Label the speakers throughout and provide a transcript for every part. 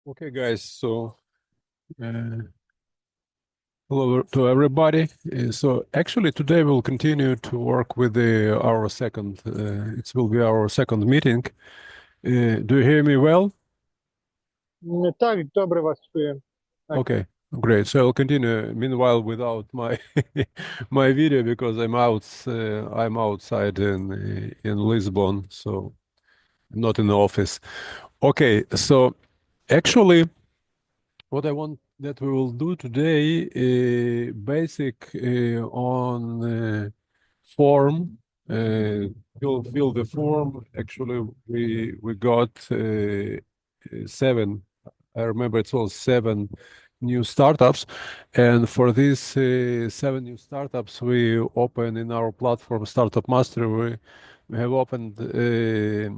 Speaker 1: Okay, guys, so hello to everybody. So actually today we'll continue to work with our second, it will be our second meeting. Do you hear me well?
Speaker 2: Так, добре вас чую. Так.
Speaker 1: Okay, great. So I'll continue meanwhile without my my video because I'm outside in Lisbon, so not in the office. Okay, so actually what I want that we will do today, basic on form. Fill the form. Actually, we got seven. I remember it was seven new startups, and for these seven new startups, we open in our platform Startup Master. We have opened the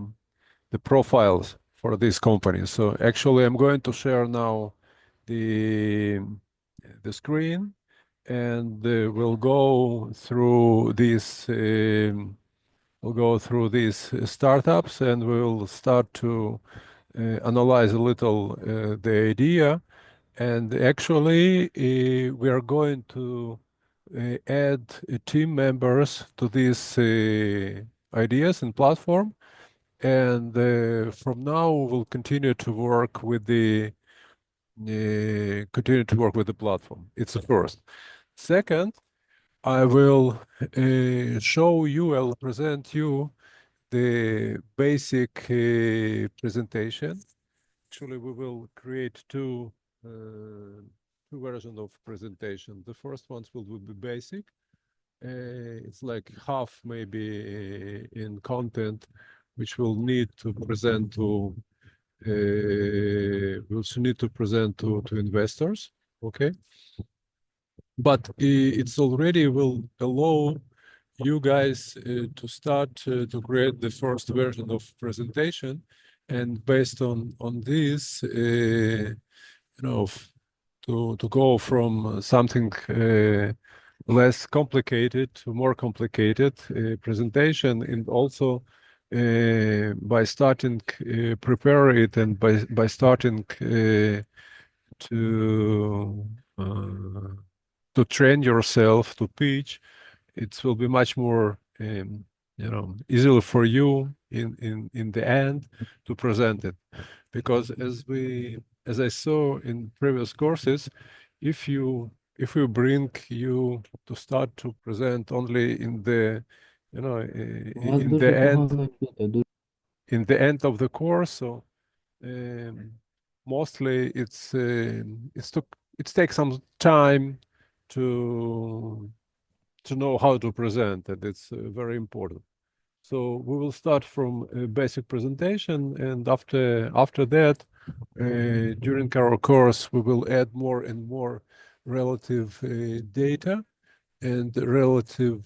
Speaker 1: profiles for these companies. So actually, I'm going to share now the screen, and we'll go through these startups, and we'll start to analyze a little the idea. And actually, we are going to add team members to these ideas and platform. And from now, we'll continue to work with the platform. It's the first. Second, I will I'll present you the basic presentation. Actually, we will create two versions of presentation. The first ones will be basic. It's like half maybe in content, which we'll need to present to investors. Okay, but it's already will allow you guys to start to create the first version of presentation, and based on this, to go from something less complicated to more complicated presentation, and also by starting prepare it, and by starting to train yourself to pitch, it will be much more easier for you in the end to present it, because as I saw in previous courses, if we bring you to start to present only in the
Speaker 3: Вас
Speaker 1: in
Speaker 3: дуже
Speaker 1: the end
Speaker 3: погано чути.
Speaker 1: in the end of the course, so mostly it takes some time to know how to present, and it's very important. So we will start from a basic presentation, and after that, during our course, we will add more and more relative data and relative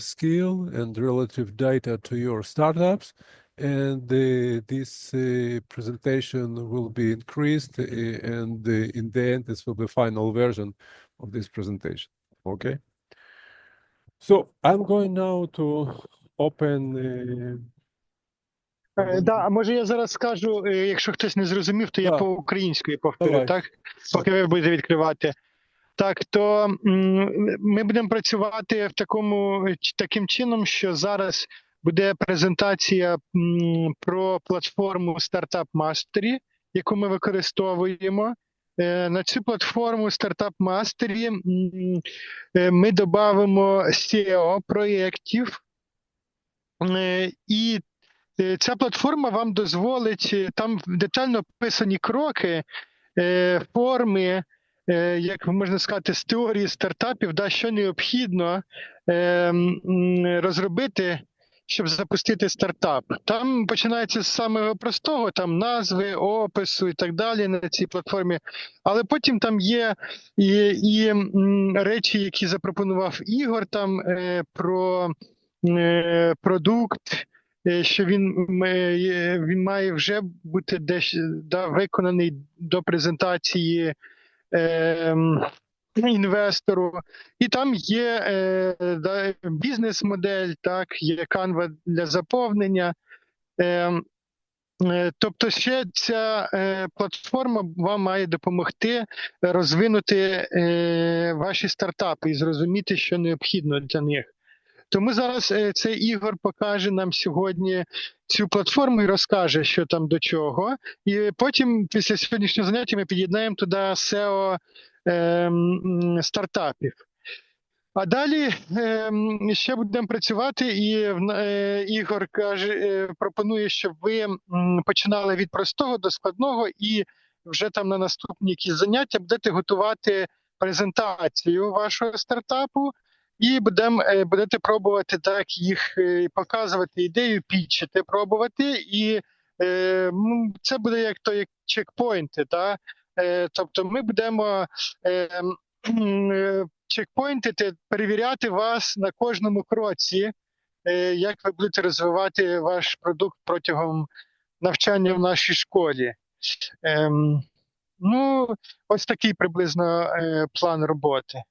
Speaker 1: skill and relative data to your startups. And this presentation will be increased, and in the end, this will be final version of this presentation. Okay. So I'm going now to open.
Speaker 2: Да, а може я зараз скажу, якщо хтось не зрозумів, то я
Speaker 1: Да.
Speaker 2: по-українською повторю,
Speaker 1: Давай.
Speaker 2: так? Поки ви будете відкривати. Так, то ми будемо працювати таким чином, що зараз буде презентація про платформу Startup Mastery, яку ми використовуємо. На цю платформу Startup Mastery ми додамо SEO-проєктів, і ця платформа вам дозволить, там детально описані кроки, форми, як можна сказати, з теорії стартапів, що необхідно розробити, щоб запустити стартап. Там починається з самого простого, там назви, опису і так далі на цій платформі. Але потім там є і речі, які запропонував Ігор, там про продукт, що він має вже бути десь виконаний до презентації інвестору. І там є бізнес-модель, так, є канва для заповнення. Тобто ще ця платформа вам має допомогти розвинути ваші стартапи і зрозуміти, що необхідно для них. Тому зараз цей Ігор покаже нам сьогодні цю платформу і розкаже, що там до чого. І потім, після сьогоднішнього заняття, ми під'єднаємо туди SEO стартапів. А далі ще будемо працювати, і Ігор пропонує, щоб ви починали від простого до складного, і вже там на наступні якісь заняття будете готувати презентацію вашого стартапу, і будете пробувати так їх показувати, ідею, пітчити, пробувати, і це буде як чекпоінти. Та? Тобто ми будемо чекпоінтити, перевіряти вас на кожному кроці, як ви будете розвивати ваш продукт протягом навчання в нашій школі. Ну, ось такий приблизно план роботи.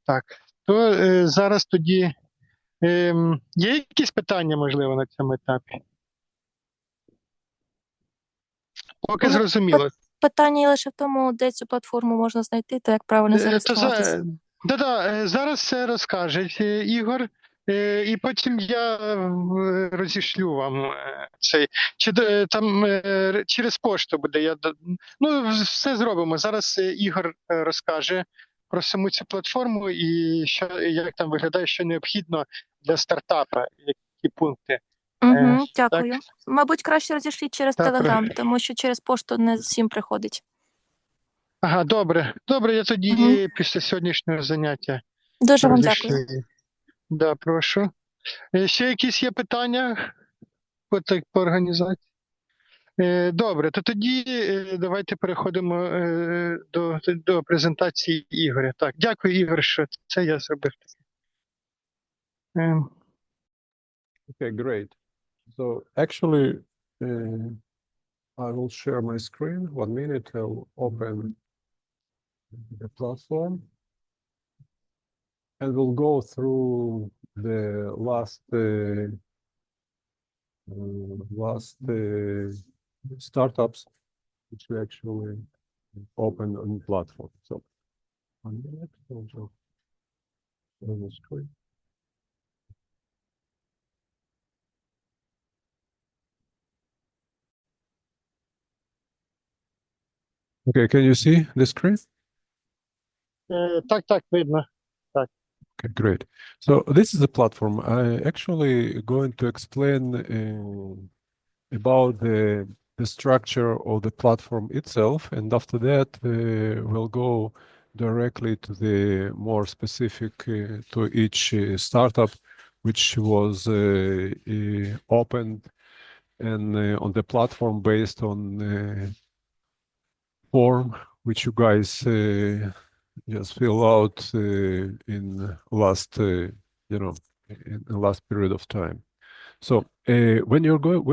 Speaker 2: Так, то зараз тоді є якісь питання, можливо, на цьому етапі? Поки зрозуміло.
Speaker 4: Питання є лише в тому, де цю платформу можна знайти та як правильно зареєструватися.
Speaker 2: Зараз все розкаже Ігор, і потім я розішлю вам цей. Чи там через пошту буде. Ну, все зробимо. Зараз Ігор розкаже про саму цю платформу і як там виглядає, що необхідно для стартапа, які пункти.
Speaker 4: Дякую.
Speaker 2: Так.
Speaker 4: Мабуть, краще розійшліть через Телеграм, тому що через пошту не всім приходить.
Speaker 2: Ага, добре. Добре, я тоді після сьогоднішнього заняття.
Speaker 4: Дуже вам дякую.
Speaker 2: Да, прошу. Ще якісь є питання по організації? Добре, то тоді давайте переходимо до презентації Ігоря. Так, дякую, Ігор, що це я зробив.
Speaker 1: Okay, great. So actually, I will share my screen. 1 minute, I'll open the platform. And we'll go through the last startups which we actually opened on the platform. So 1 minute, I'll just share the screen. Okay, can you see the screen?
Speaker 2: Так, видно.
Speaker 1: Okay, great. So this is the platform. I actually going to explain about the structure of the platform itself, and after that we'll go directly to the more specific to each startup which was opened and on the platform based on form which you guys just fill out in last in the last period of time. So when you're going,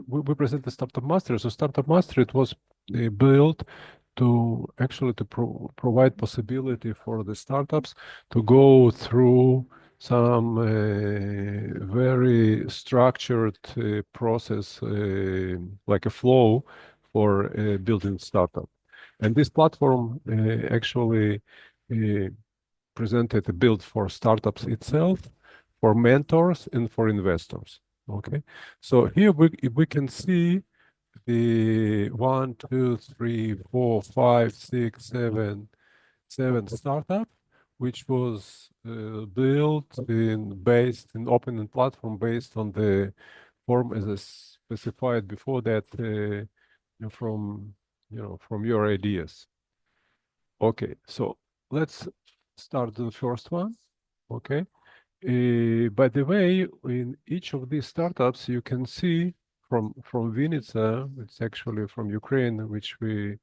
Speaker 1: we present the Startup Master. So Startup Master, it was built to actually to provide possibility for the startups to go through some very structured process, like a flow for building startup. And this platform actually presented a build for startups itself, for mentors, and for investors. Okay, so here we can see the 1, 2, 3, 4, 5, 6, 7 startup, which was built based in open platform based on the form as I specified before that from your ideas. Okay, so let's start the first one. Okay. By the way, in each of these startups, you can see from Vinnytsia, it's actually from Ukraine, which we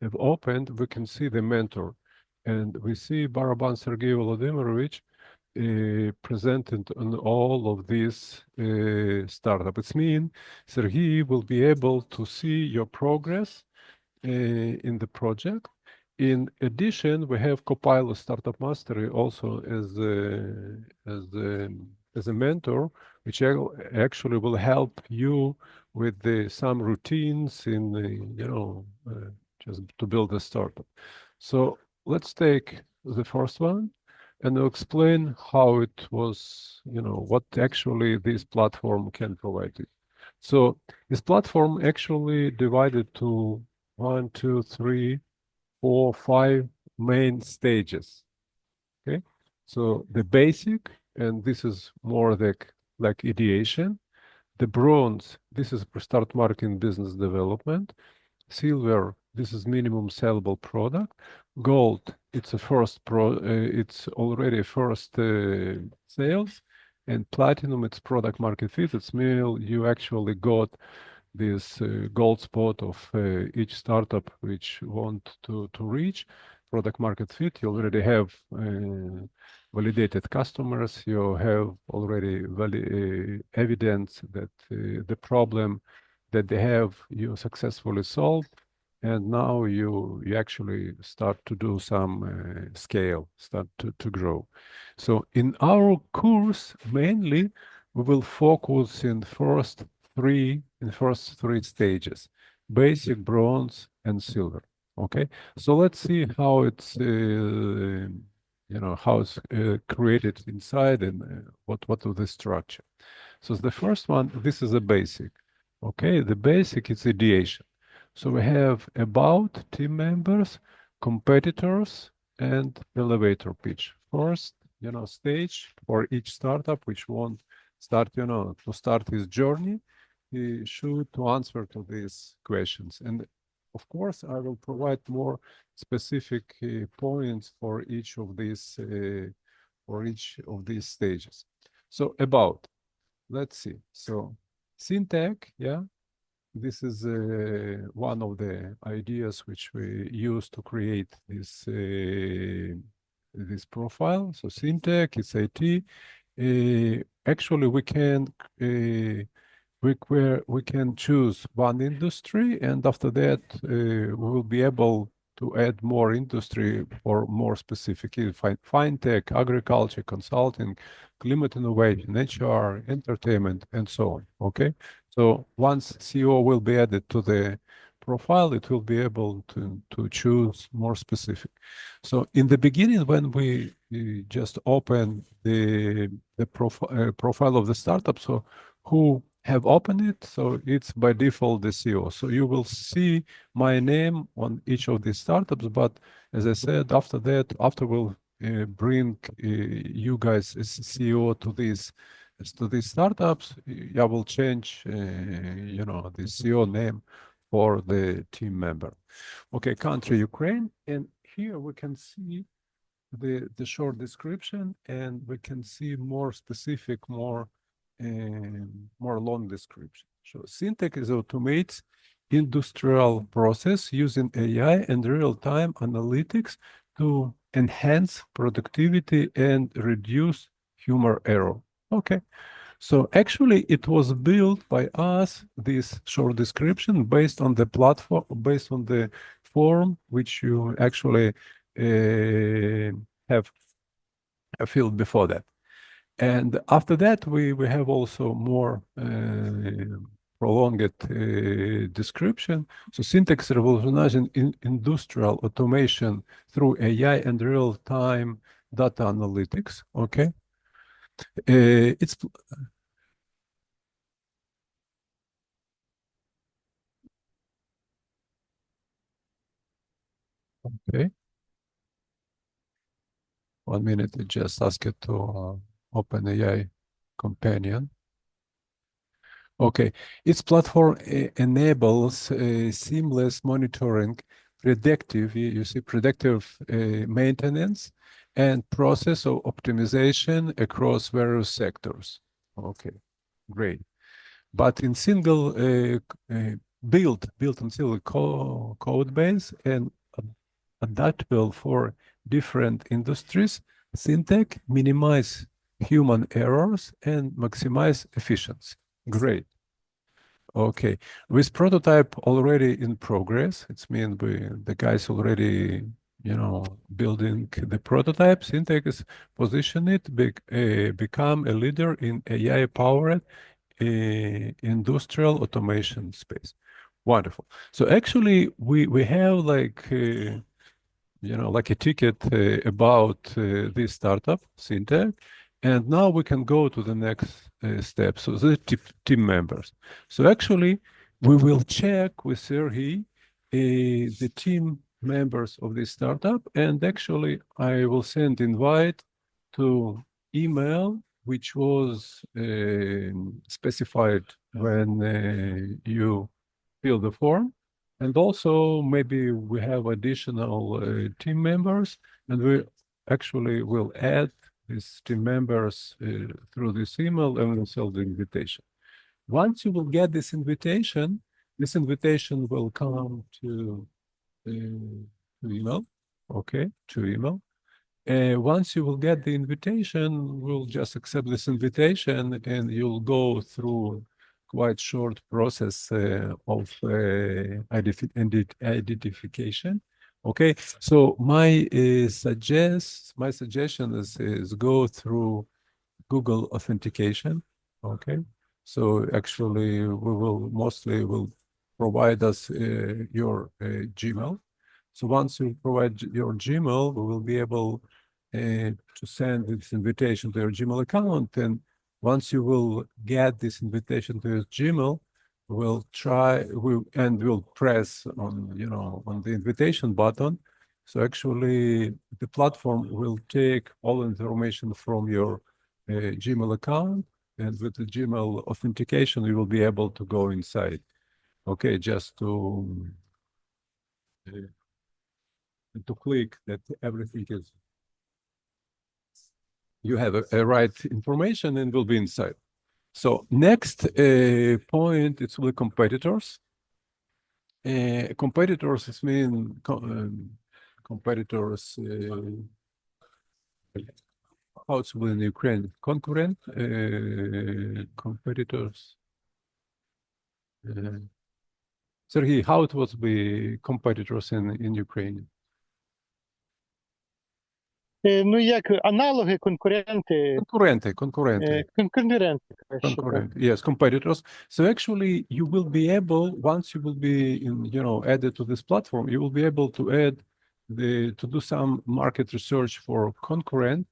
Speaker 1: have opened, we can see the mentor. And we see Baraban Sергій Volodymyrovich presented on all of these startups. It means Sergey will be able to see your progress in the project. In addition, we have Copilot Startup Mastery also as as a mentor, which actually will help you with some routines in just to build a startup. So let's take the first one and explain how it was, what actually this platform can provide you. So this platform actually divided to 1, 2, 3, 4, 5 main stages. Okay, so the basic, and this is more like ideation. The bronze, this is Prestart Marketing business development. Silver, this is minimum sellable product. Gold, it's it's already first sales. And platinum, it's product market fit. It's mean you actually got this gold spot of each startup which want to reach product market fit. You already have validated customers. You have already evidence that the problem that they have, you successfully solved. And now you actually start to do some scale, start to grow. So in our course, mainly, we will focus in first three stages: basic, bronze, and silver. Okay, so let's see how it's how it's created inside and what is the structure. So the first one, this is a basic. Okay, the basic is ideation. So we have about team members, competitors, and elevator pitch. First, stage for each startup which want start, to start his journey, he should to answer to these questions. And of course, I will provide more specific points for each of these stages. So about, let's see. So syntax, yeah. This is one of the ideas which we use to create this profile. So syntax, it's IT. Actually, we can choose one industry, and after that, we will be able to add more industry or more specific, fintech, agriculture, consulting, climate innovation, HR, entertainment, and so on. Okay. So once CEO will be added to the profile, it will be able to choose more specific. So in the beginning, when we just open the profile of the startup, so who have opened it, so it's by default the CEO. So you will see my name on each of these startups, but as I said, after we'll bring you guys as CEO to these startups, I will change, the CEO name for the team member. Okay, country Ukraine, and here we can see the short description, and we can see more specific, more long description. So syntax is automates industrial process using AI and real-time analytics to enhance productivity and reduce human error. Okay. So actually it was built by us, this short description, based on the platform, based on the form which you actually have filled before that. And after that, we have also more prolonged description. So syntax revolutionizing industrial automation through AI and real-time data analytics. Okay. It's okay. 1 minute, it just ask it to open AI companion. Okay, its platform enables seamless monitoring, predictive maintenance, and process optimization across various sectors. Okay, great. But in single built in single code base and adaptable for different industries, syntax minimize human errors and maximize efficiency. Great. Okay, with prototype already in progress, it means the guys already building the prototype. Syntax is position it, become a leader in AI-powered industrial automation space. Wonderful. So actually, we have like like a ticket about this startup, Syntax, and now we can go to the next step. So the team members. So actually, we will check with Sergey the team members of this startup, and actually, I will send invite to email, which was specified when you fill the form. And also, maybe we have additional team members, and we actually will add these team members through this email and we'll send the invitation. Once you will get this invitation will come to email, okay, to email. Once you will get the invitation, we'll just accept this invitation and you'll go through quite short process of identification. Okay, so my suggestion is go through Google authentication. Okay, so actually we will mostly provide us your Gmail. So once you provide your Gmail, we will be able to send this invitation to your Gmail account. And once you will get this invitation to your Gmail, we'll press on the invitation button. So actually, the platform will take all information from your Gmail account, and with the Gmail authentication, you will be able to go inside. Okay, just to click that everything is, you have a right information and will be inside. So next point, it's with competitors. Competitors is mean competitors. How it's in Ukraine? Concurrent competitors. Сергій, how it was be competitors in Ukraine?
Speaker 2: Ну, як аналоги, конкуренти.
Speaker 1: Конкуренти.
Speaker 2: Конкуренти.
Speaker 1: Yes, competitors. So actually, you will be able, once you will be added to this platform, you will be able to add to do some market research for concurrent,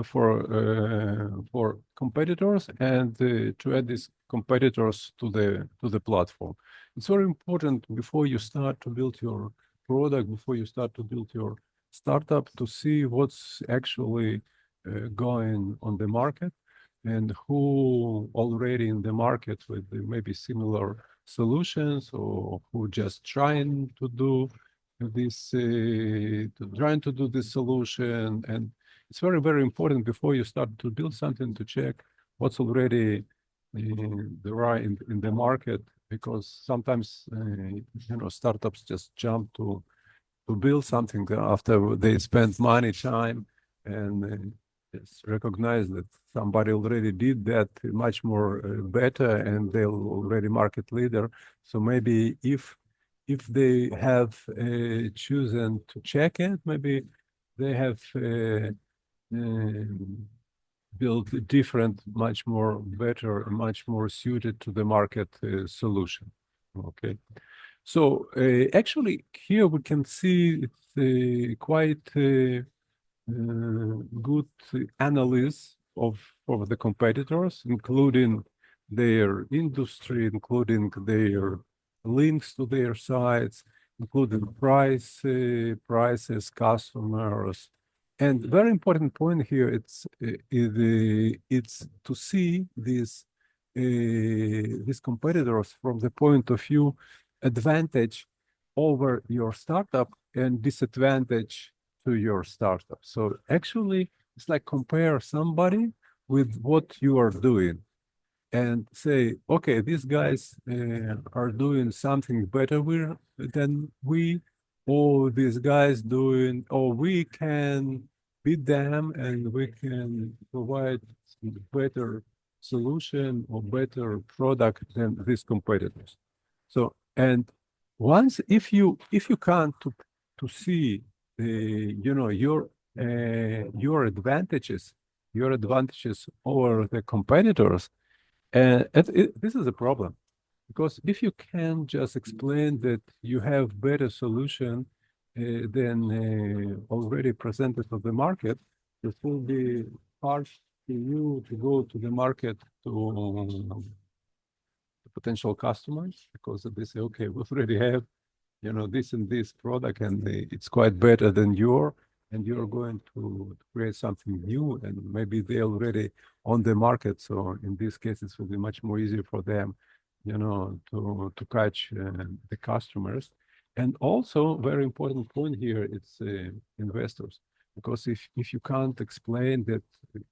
Speaker 1: for competitors, and to add these competitors to the platform. It's very important before you start to build your product, before you start to build your startup, to see what's actually going on the market and who already in the market with maybe similar solutions, or who just trying to do this solution. And it's very, very important before you start to build something to check what's already there are in the market, because sometimes startups just jump to build something after they spend money, time, and it's recognized that somebody already did that much more better, and they're already market leader. So maybe if they have chosen to check it, maybe they have built a different, much more better, much more suited to the market solution. Okay. So actually here we can see it's quite good analysis of the competitors, including their industry, including their links to their sites, including prices, customers. And very important point here, it's to see these competitors from the point of view advantage over your startup and disadvantage to your startup. So actually, it's like compare somebody with what you are doing and say, okay, these guys are doing something better than we, or these guys doing, or we can beat them and we can provide better solution or better product than these competitors. So, and once if you come to see you know, your advantages over the competitors. And this is a problem, because if you can just explain that you have better solution than already presented to the market, it will be hard for you to go to the market to potential customers, because they say, okay, we already have, you know, this and this product, and it's quite better than your, and you're going to create something new, and maybe they're already on the market. So in this case, it will be much more easier for them, you know, to catch the customers. And also, very important point here, it's investors, because if you can't explain that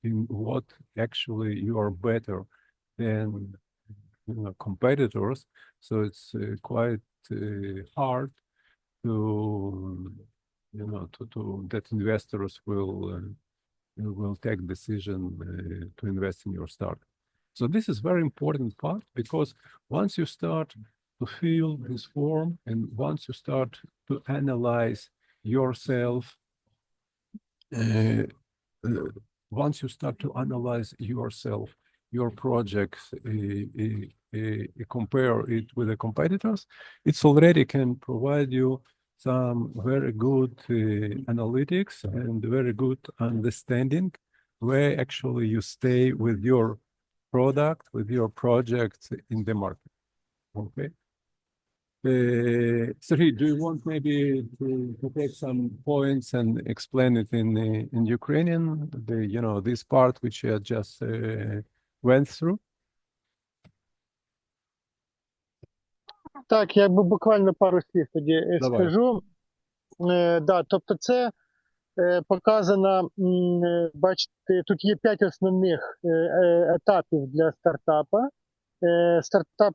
Speaker 1: in what actually you are better than, you know, competitors, so it's quite hard to, you know, to that investors will take decision to invest in your startup. So this is very important part, because once you start to fill this form, and once you start to analyze yourself, your projects, compare it with the competitors, it's already can provide you some very good analytics and very good understanding where actually you stay with your product, with your project in the market. Okay. Sергій, do you want maybe to take some points and explain it in Ukrainian, you know, this part which you just went through?
Speaker 2: Так, я буквально пару слів тоді
Speaker 1: Давай.
Speaker 2: скажу. Да, тобто це показано, бачите, тут є 5 основних етапів для стартапа. Стартап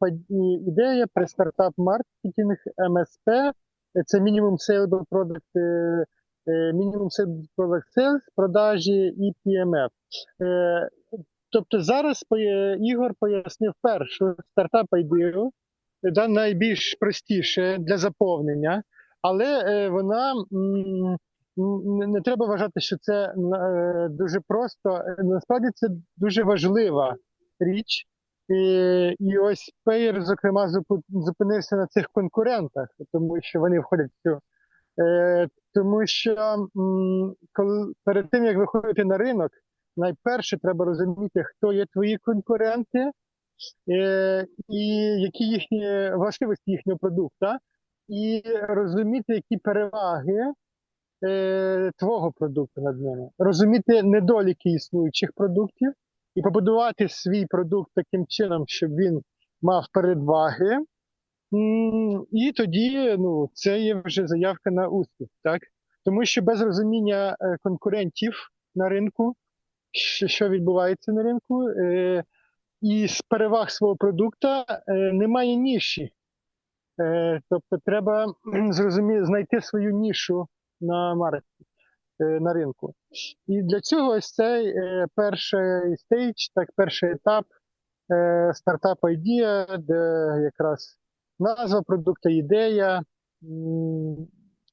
Speaker 2: ідея, Prestart Marketing, МСП, це Minimum Saleable Product, Minimum Saleable Product Sales, продажі і PMF. Тобто зараз Ігор пояснив першу стартап-ідею, да, найбільш простіше для заповнення, але вона, не треба вважати, що це дуже просто. Насправді це дуже важлива річ. І ось Пеер, зокрема, зупинився на цих конкурентах, тому що вони входять в цю. Тому що перед тим, як виходити на ринок, найперше треба розуміти, хто є твої конкуренти, і які їхні властивості їхнього продукту, і розуміти, які переваги твого продукту над ними, розуміти недоліки існуючих продуктів і побудувати свій продукт таким чином, щоб він мав переваги. І тоді, ну, це є вже заявка на успіх, так? Тому що без розуміння конкурентів на ринку, що відбувається на ринку, і з переваг свого продукту немає ніші. Тобто треба знайти свою нішу на ринку. І для цього ось цей перший стейдж, так, перший етап стартап ідея, де якраз назва продукту, ідея,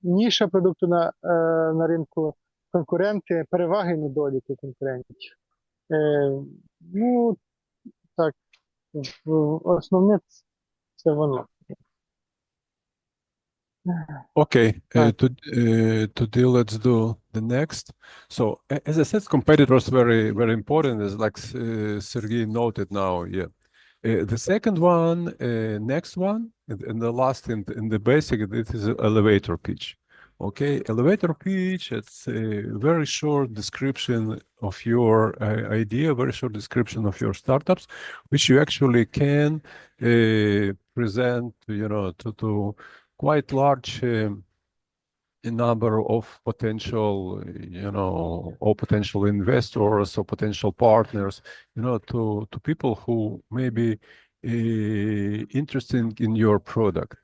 Speaker 2: ніша продукту на ринку, конкуренти, переваги і недоліки конкурентів. Ну, так, основне це воно.
Speaker 1: Okay, today let's do the next. So as I said, competitors very important, as like Sergey noted now. Yeah, the second one, next one, and the last in the basic, this is elevator pitch. Okay, elevator pitch. It's a very short description of your idea, very short description of your startups, which you actually can present, you know, to quite large a number of potential, you know, or potential investors or potential partners, you know, to people who may be interested in your product.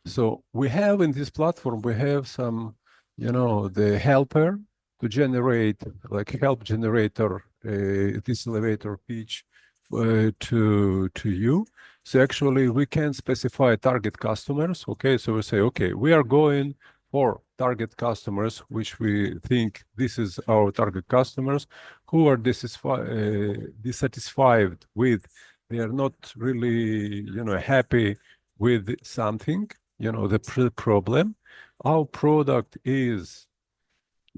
Speaker 1: So we have in this platform, we have some, you know, the helper to generate, like help generator, this elevator pitch to you. So actually we can specify target customers. Okay, so we say, okay, we are going for target customers, which we think this is our target customers, who are dissatisfied with, they are not really, happy with something, the problem. Our product is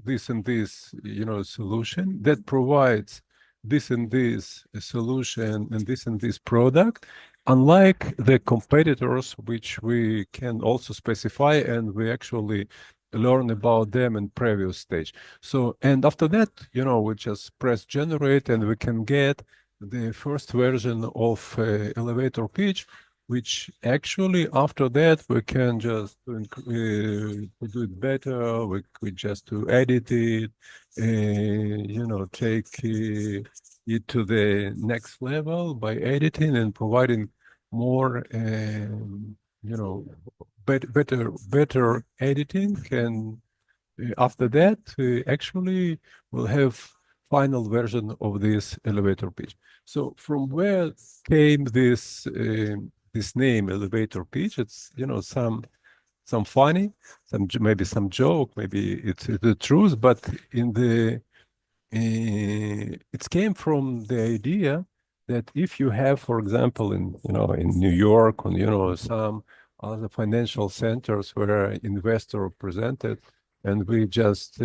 Speaker 1: this and this, solution that provides this and this solution and this product, unlike the competitors, which we can also specify, and we actually learn about them in previous stage. So, and after that, we just press generate and we can get the first version of elevator pitch, which actually after that we can just do it better. We just to edit it, take it to the next level by editing and providing more, better editing. And after that, actually we'll have final version of this elevator pitch. So from where came this this name elevator pitch? It's some funny, maybe some joke, maybe it's the truth, but in the it came from the idea that if you have, for example, in New York or some other financial centers where investor presented, and we just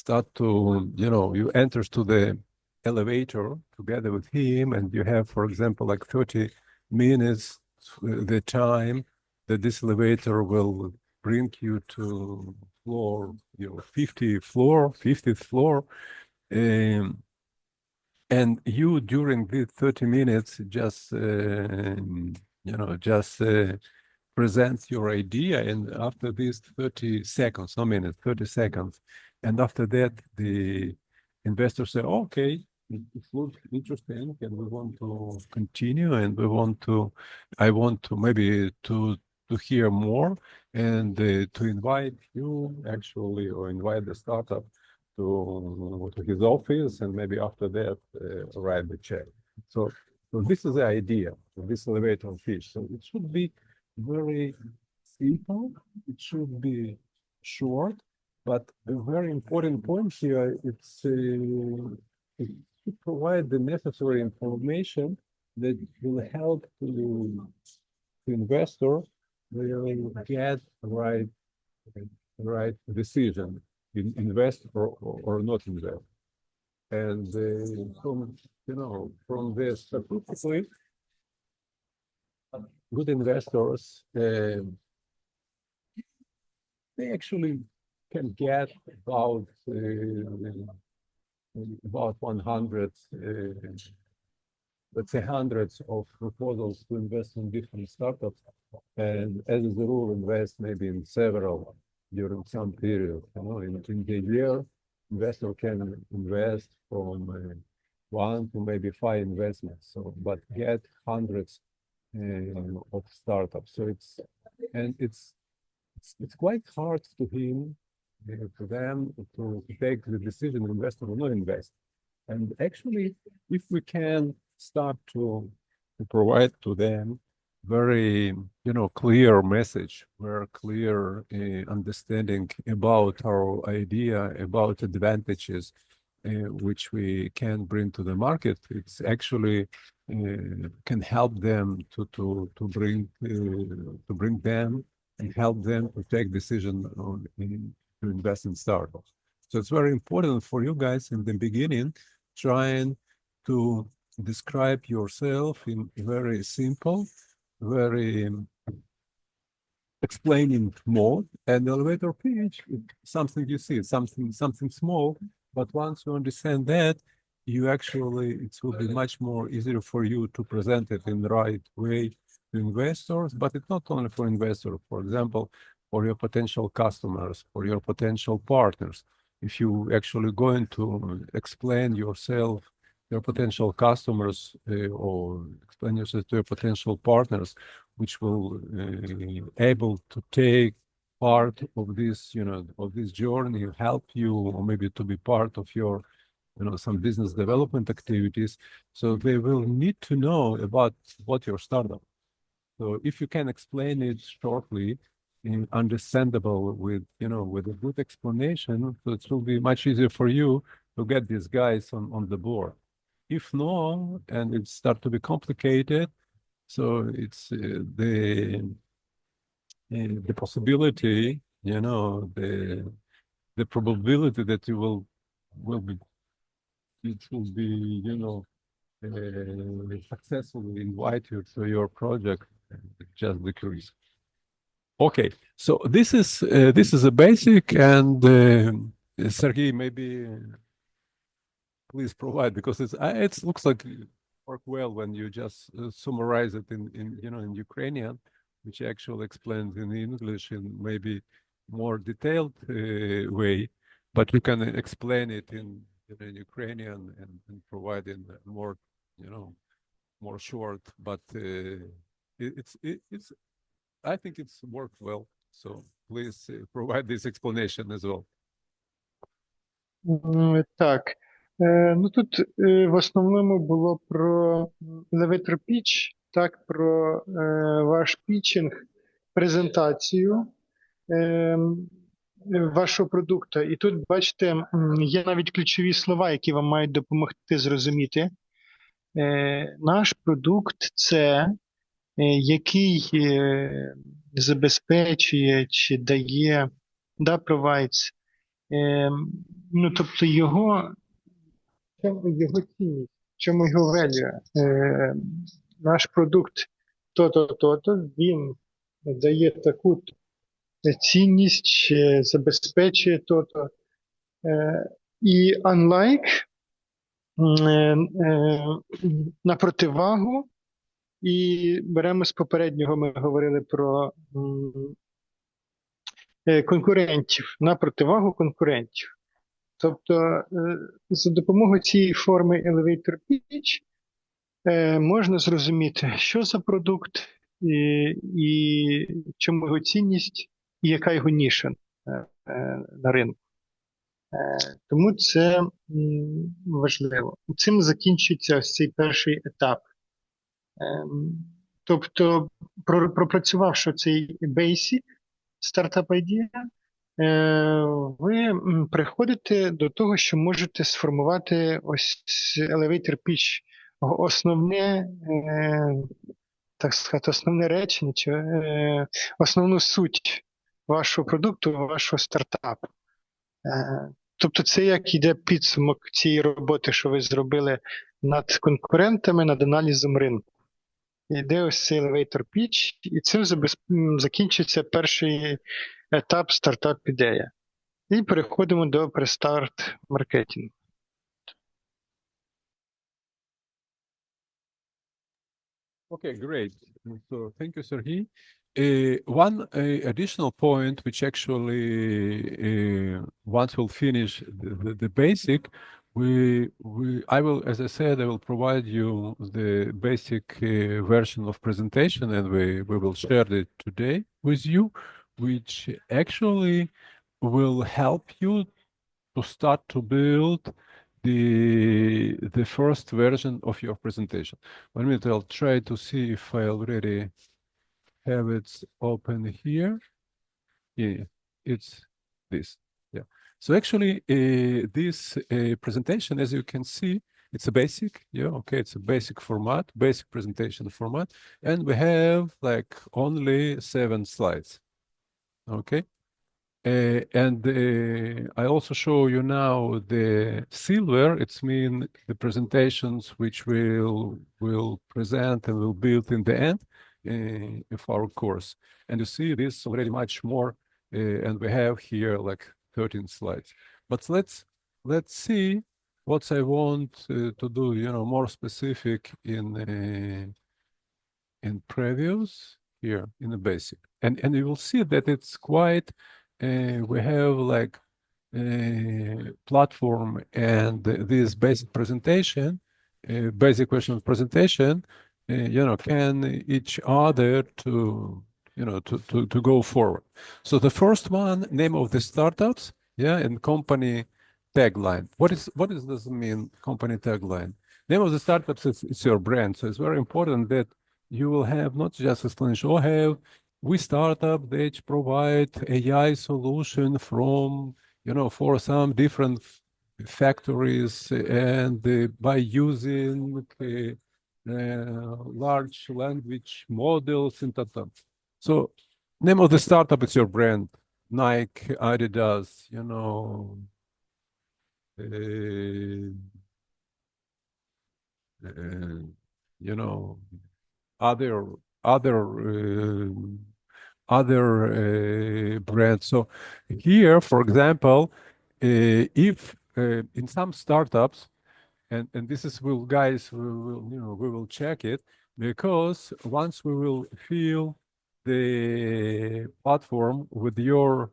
Speaker 1: start to you enter to the elevator together with him, and you have, for example, like 30 minutes the time that this elevator will bring you to floor 50th floor, and you during the 30 minutes just present your idea, and after these 30 seconds, and after that the investors say, okay, it looks interesting and we want to continue, and I want to maybe to hear more, and to invite you actually, or invite the startup to his office, and maybe after that write the check. So this is the idea of this elevator pitch. So it should be very simple, it should be short, but the very important point here, it's it should provide the necessary information that will help to investor will get right decision in invest or not invest. And from this statistically, good investors, they actually can get about 100, let's say hundreds of proposals to invest in different startups, and as a rule, invest maybe in several during some period. In the year, investor can invest from 1 to maybe 5 investments. So, but get hundreds of startups. So it's quite hard to him, to them, to take the decision, invest or not invest. And actually, if we can start to provide to them very, clear message, very clear understanding about our idea, about advantages which we can bring to the market, it's actually can help them to bring them and help them to take decision to invest in startups. So it's very important for you guys in the beginning, trying to describe yourself in very simple, very explaining mode. And the elevator pitch is something you see, something small, but once you understand that, you actually, it will be much more easier for you to present it in the right way to investors. But it's not only for investors, for example, for your potential customers, for your potential partners. If you actually going to explain yourself, your potential customers, or explain yourself to your potential partners, which will able to take part of this, of this journey, help you, or maybe to be part of your, some business development activities. So they will need to know about what your startup. So if you can explain it shortly, understandable with, with a good explanation, so it will be much easier for you to get these guys on the board. If no, and it start to be complicated, so it's the possibility, the probability that you will be, it will be, successfully invite you to your project, just decrease. Okay, so this is a basic, and Sergey, maybe please provide, because it looks like it work well when you just summarize it in Ukrainian, which actually explains in English in maybe more detailed way, but you can explain it in Ukrainian and provide in more, more short, but it's I think it's worked well. So please provide this explanation as well.
Speaker 2: Так. Ну тут в основному було про elevator pitch, так, про ваш пітчинг, презентацію вашого продукту. І тут, бачите, є навіть ключові слова, які вам мають допомогти зрозуміти. Наш продукт – це який забезпечує чи дає, provides, ну, тобто його цінність, чому його value. Наш продукт то-то, він дає таку цінність, забезпечує то-то. І unlike, на противагу, і беремо з попереднього, ми говорили про конкурентів, на противагу конкурентів. Тобто, за допомогою цієї форми elevator pitch можна зрозуміти, що за продукт, і чому його цінність, і яка його ніша на ринку. Тому це важливо. Цим закінчується ось цей перший етап. Тобто, пропрацювавши цей basic, стартап idea, ви приходите до того, що можете сформувати ось elevator pitch, основне, так сказати, основне речення, чи основну суть вашого продукту, вашого стартапу. Тобто це як іде підсумок цієї роботи, що ви зробили над конкурентами, над аналізом ринку. Іде ось цей elevator pitch, і цим закінчиться перший етап стартап-ідея. І переходимо до Prestart Marketing.
Speaker 1: Okay, great. So thank you, Sergey. One additional point, which actually, once we'll finish the basic, I will, as I said, I will provide you the basic version of presentation, and we will share it today with you, which actually will help you to start to build the first version of your presentation. 1 minute, I'll try to see if I already have it open here. Yeah, it's this. Yeah. So actually, this presentation, as you can see, it's a basic. Yeah, okay, it's a basic format, basic presentation format, and we have like only 7 slides. Okay. And I also show you now the silver. It's mean the presentations which will present and will build in the end of our course. And you see this already much more, and we have here like 13 slides. But let's see what I want to do, more specific in previews here in the basic. And you will see that it's quite. We have like platform and this basic presentation, basic question of presentation, can each other to go forward. So the first one, name of the startups, yeah, and company tagline. What does this mean, company tagline? Name of the startups is your brand, so it's very important that you will have not just explanation, or have we startup that provide AI solution from, for some different factories, and by using large language models and that. So name of the startup is your brand, Nike, Adidas, other brands. So here, for example, if in some startups, and this is guys, we will check it, because once we will fill the platform with your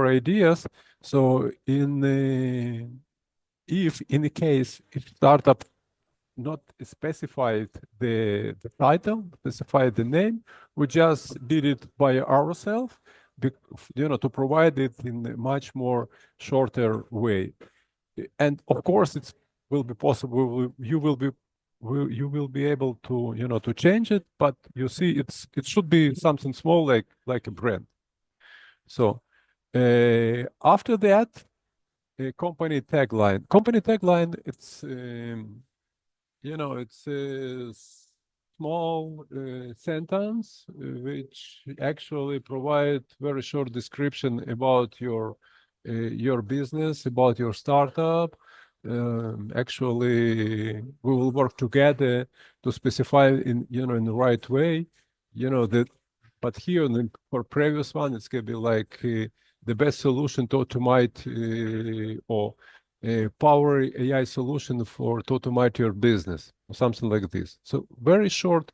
Speaker 1: ideas. So if in the case if startup not specified the title, specified the name, we just did it by ourselves, to provide it in a much more shorter way. And of course, it will be possible. You will be able to to change it, but you see, it should be something small, like a brand. So after that, company tagline. Company tagline. It's it's a small sentence which actually provide very short description about your business, about your startup. Actually, we will work together to specify in in the right way. That, but here for previous one, it's gonna be like the best solution to automate or power AI solution to automate your business, or something like this. So very short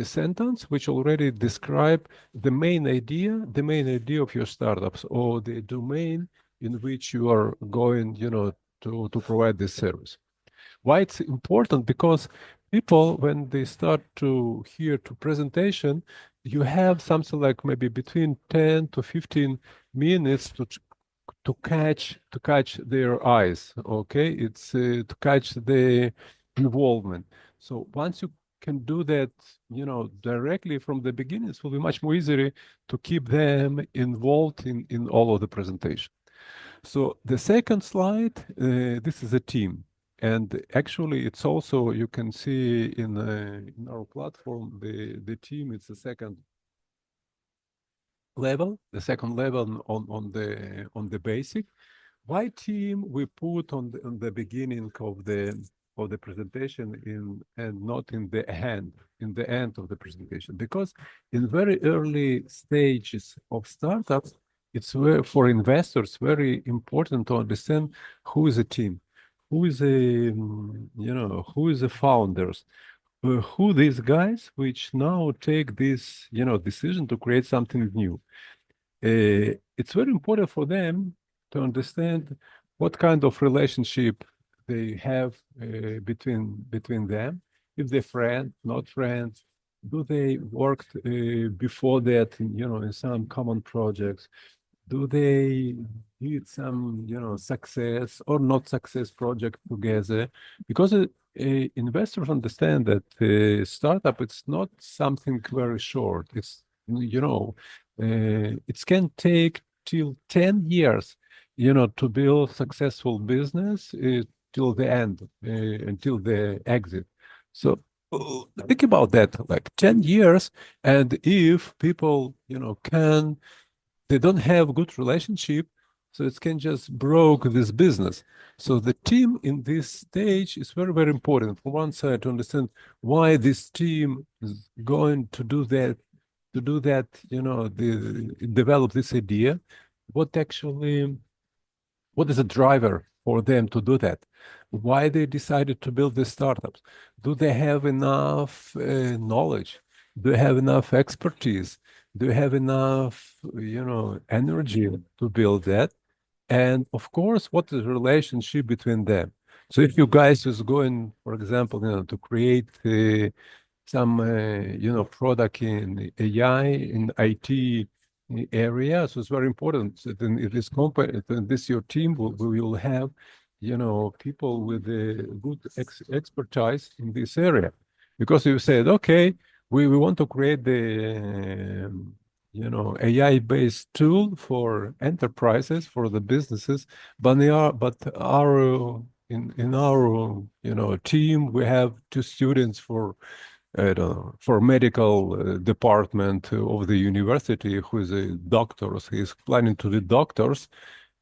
Speaker 1: sentence which already describe the main idea of your startups, or the domain in which you are going, to provide this service. Why it's important? Because people, when they start to hear to presentation, you have something like maybe between 10 to 15 minutes to catch their eyes. Okay, it's to catch the involvement. So once you can do that, directly from the beginning, it will be much more easier to keep them involved in all of the presentation. So the second slide, this is a team. And actually, it's also, you can see in our platform, the team, it's the second level on the basic. Why team we put on the beginning of the presentation and not in the end of the presentation? Because in very early stages of startups, it's for investors very important to understand who is a team, who is who is the founders, who these guys which now take this decision to create something new. It's very important for them to understand what kind of relationship they have between them. If they're friends, not friends, do they work before that in some common projects? Do they need some success or not success project together? Because investors understand that startup, it's not something very short. It's it can take till 10 years to build successful business till the end, until the exit. So think about that, like 10 years, and if people they don't have good relationship, so it can just broke this business. So the team in this stage is very, very important. For one side, to understand why this team is going to do that, develop this idea. What is a driver for them to do that? Why they decided to build these startups? Do they have enough knowledge? Do they have enough expertise? Do you have enough, energy to build that? And of course, what is the relationship between them? So if you guys is going, for example, to create some, product in AI, in IT area, so it's very important that in this company, your team will have, people with good expertise in this area. Because you said, okay, we want to create the AI-based tool for enterprises, for the businesses, but in our team we have 2 students for I don't know, for medical department of the university who is a doctor. So he's planning to be doctors,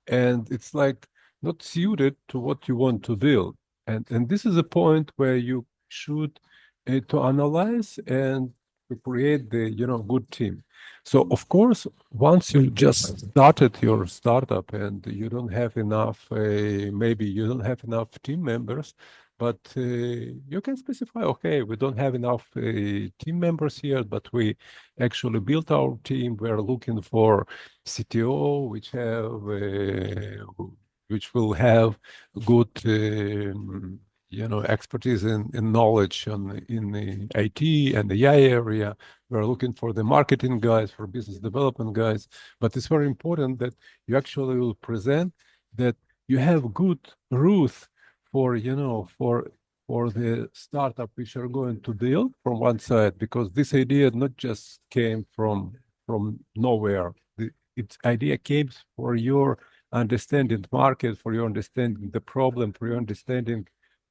Speaker 1: and it's like not suited to what you want to build. And this is a point where you should to analyze and to create the good team. So of course, once you just started your startup and you don't have enough, maybe you don't have enough team members, but you can specify, okay, we don't have enough team members here, but we actually built our team. We're looking for CTO, which will have good expertise in knowledge in the IT and the AI area. We're looking for the marketing guys, for business development guys. But it's very important that you actually will present that you have good rules for the startup which are going to build from one side, because this idea not just came from nowhere. Its idea came for your understanding the market, for your understanding the problem, for your understanding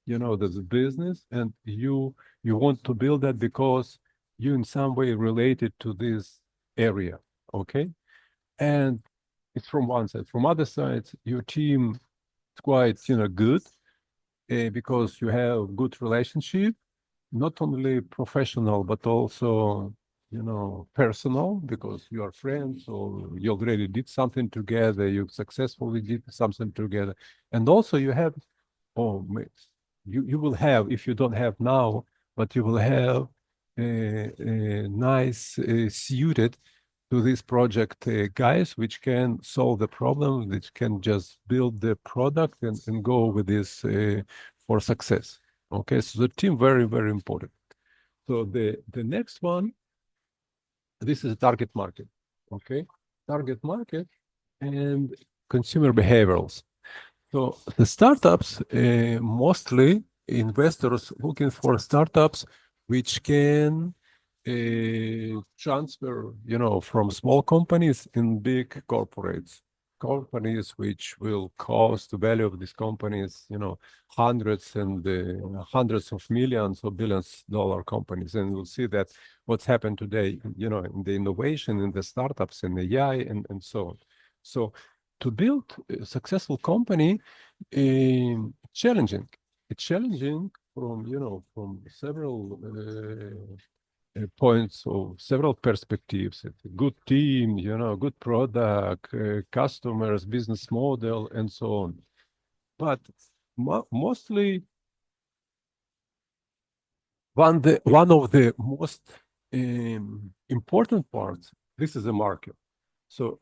Speaker 1: the business, and you want to build that because you in some way related to this area, okay? And it's from one side. From other sides, your team is quite good, because you have good relationship, not only professional but also personal, because you are friends, or you already did something together, you successfully did something together, and also you have you will have, if you don't have now, but you will have nice suited to this project guys which can solve the problem, which can just build the product and go with this for success. Okay, so the team very, very important. So the next one, this is target market. Okay, target market and consumer behaviorals. So the startups, mostly investors looking for startups which can transfer, from small companies in big corporates. Companies which will cost the value of these companies, hundreds and hundreds of millions or billions dollar companies. And we'll see that what's happened today, in the innovation, in the startups, in the AI, and so on. So to build a successful company, challenging. It's challenging from several points or several perspectives. It's a good team, good product, customers, business model, and so on. But mostly, one of the most important parts, this is a market. So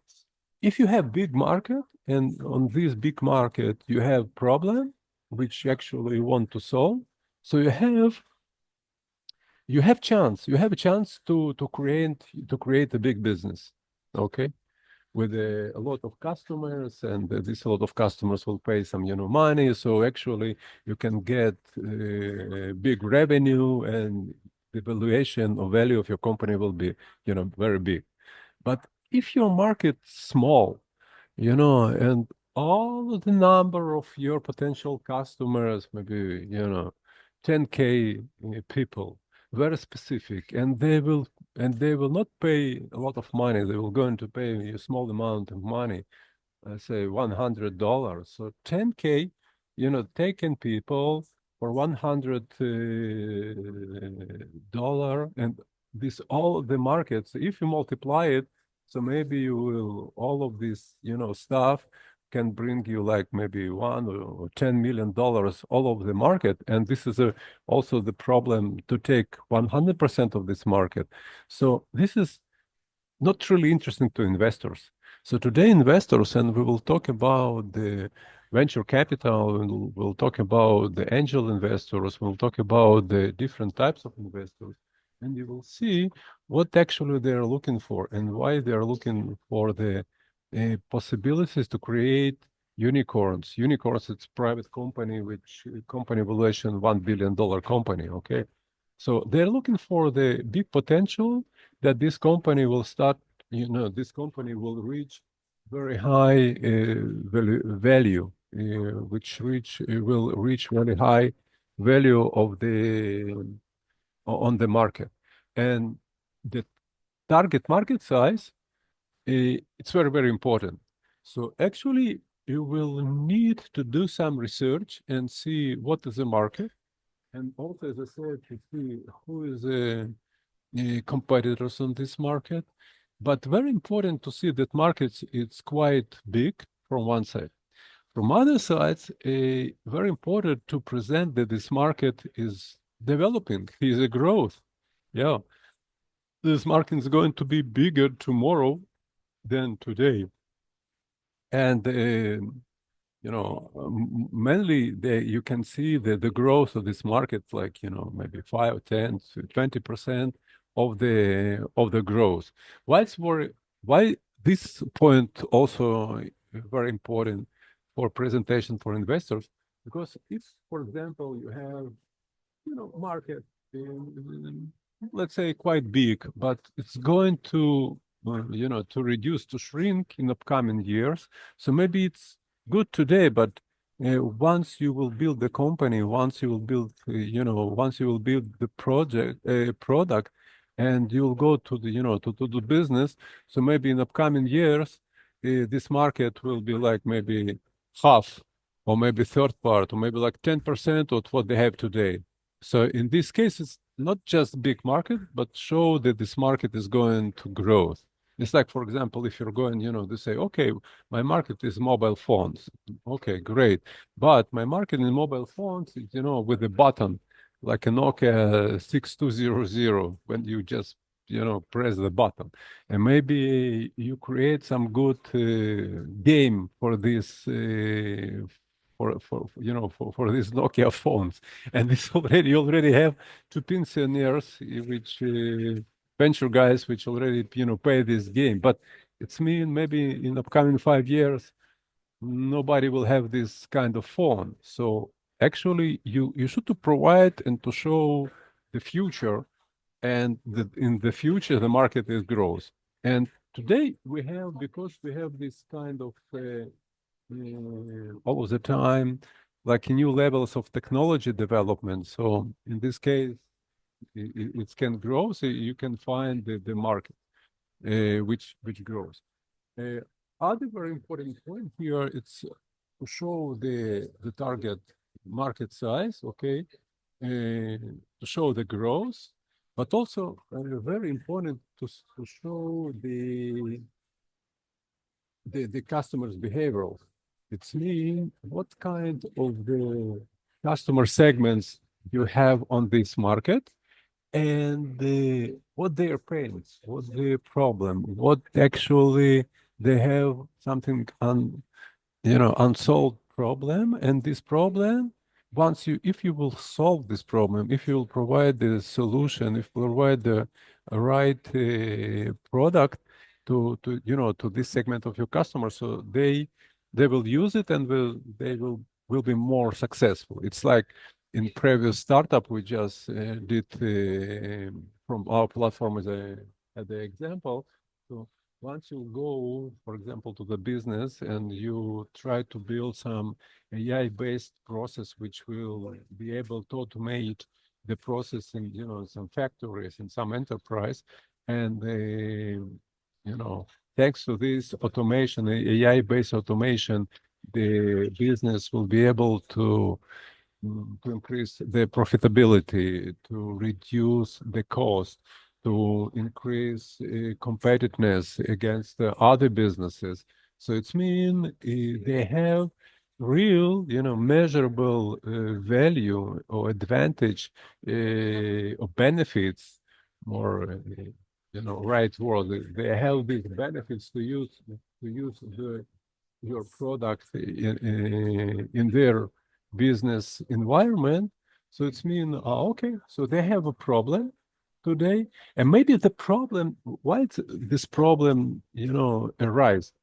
Speaker 1: if you have big market, and on this big market you have problem which you actually want to solve, so you have a chance to create a big business, okay, with a lot of customers, and this lot of customers will pay some money, so actually you can get big revenue, and the valuation or value of your company will be very big. But if your market is small, and all the number of your potential customers, maybe 10K people, very specific, and they will not pay a lot of money. They will going to pay a small amount of money, say $100. So 10K, taken people for $100, and this all of the markets. If you multiply it, so maybe you will, all of this, stuff can bring you like maybe $1 or $10 million all of the market. And this is also the problem to take 100% of this market. So this is not really interesting to investors. So today investors, and we will talk about the venture capital, and we'll talk about the angel investors, we'll talk about the different types of investors. And you will see what actually they are looking for and why they are looking for the possibilities to create unicorns. Unicorns, it's private company, which company valuation $1 billion company, okay? So they're looking for the big potential that this company will start, this company will reach very high value, which will reach very high value of on the market. And the target market size, it's very, very important. So actually, you will need to do some research and see what is the market. And also, as I said, to see who is the competitors on this market. But very important to see that markets, it's quite big from one side. From other sides, very important to present that this market is developing, is a growth. Yeah, this market is going to be bigger tomorrow than today. And mainly you can see the growth of this market, like, maybe 5, 10, 20% of the growth. Why this point also very important for presentation for investors? Because if, for example, you have, market, let's say quite big, but it's going to, to reduce, to shrink in upcoming years. So maybe it's good today, but once you will build the company, once you will build, once you will build the product, and you'll go to the, to the business. So maybe in upcoming years, this market will be like maybe half, or maybe third part, or maybe like 10% of what they have today. So in this case, it's not just big market, but show that this market is going to grow. It's like, for example, if you're going, to say, okay, my market is mobile phones. Okay, great. But my market in mobile phones is, with a button, like a Nokia 6200, when you just, press the button. And maybe you create some good game for this, for these Nokia phones. And this you already have two pensioners, which venture guys, which already, play this game. But it's maybe in upcoming 5 years, nobody will have this kind of phone. So actually, you should to provide and to show the future, and in the future, the market is growth. And today because we have this kind of all of the time, like new levels of technology development. So in this case, it can grow, so you can find the market which grows. Other very important point here, it's to show the target market size, okay, to show the growth, but also very important to show the customer's behavioral. It's what kind of the customer segments you have on this market, and what their pains, what their problem, what actually they have something unsolved problem, and this problem, if you will solve this problem, if you will provide the solution, if you provide the right product to this segment of your customers, so they will use it and they will be more successful. It's like in previous startup we just did from our platform as the example. So once you go, for example, to the business and you try to build some AI-based process which will be able to automate the process in some factories in some enterprise, and thanks to this automation, AI-based automation, the business will be able to increase the profitability, to reduce the cost, to increase competitiveness against the other businesses. So it's they have real, measurable value or advantage or benefits, more, right word. They have these benefits to use your product in their business environment. So it's okay, so they have a problem today, and maybe the problem, why this problem arise,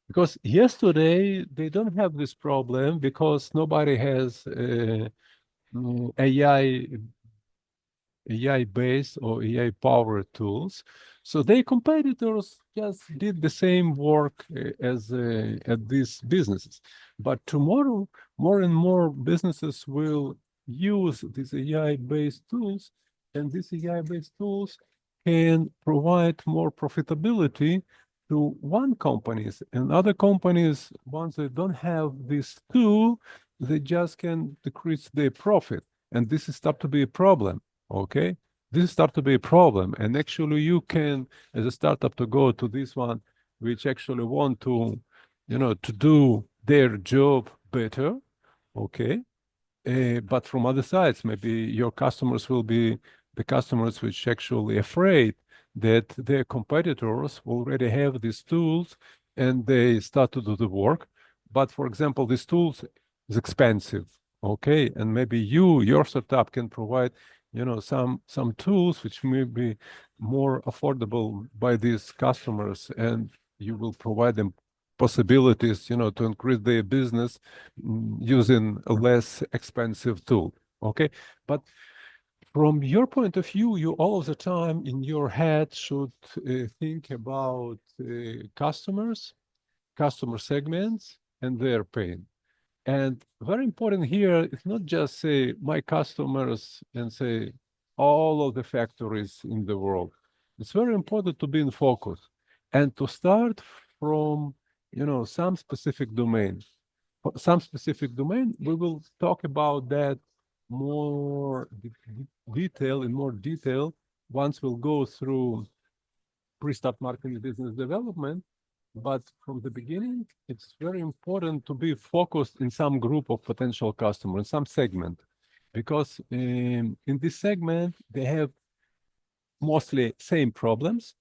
Speaker 1: because yesterday they don't have this problem because nobody has AI AI-based or AI-powered tools. So their competitors just did the same work as at these businesses. But tomorrow, more and more businesses will use these AI-based tools, and these AI-based tools can provide more profitability to one companies, and other companies, once they don't have this tool, they just can decrease their profit. And this is start to be a problem, okay? This start to be a problem. And actually you can, as a startup, to go to this one, which actually want to, to do their job better, okay? But from other sides, maybe your customers will be the customers which actually afraid that their competitors already have these tools and they start to do the work. But for example, these tools is expensive, okay? And maybe your startup can provide, some tools which may be more affordable by these customers, and you will provide them possibilities, to increase their business using a less expensive tool, okay? But from your point of view, you all of the time in your head should think about customer segments, and their pain. And very important here is not just say my customers and say all of the factories in the world. It's very important to be in focus and to start from, some specific domain. Some specific domain, we will talk about that more in more detail once we'll go through Prestart Marketing business development. But from the beginning, it's very important to be focused in some group of potential customers, in some segment, because in this segment, they have mostly same problems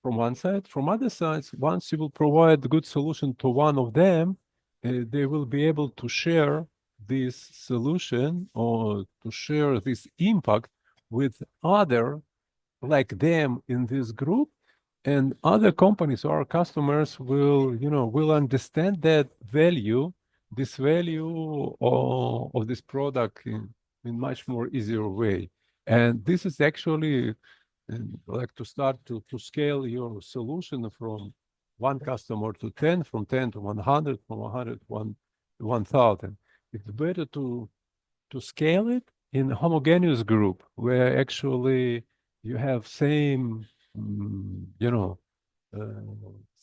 Speaker 1: from one side. From other sides, once you will provide a good solution to one of them, they will be able to share this solution or to share this impact with other like them in this group, and other companies or customers will, will understand that value, this value of this product in much more easier way. And this is actually like to start to scale your solution from one customer to 10, from 10 to 100, from 100 to 1,000. It's better to scale it in a homogeneous group where actually you have same,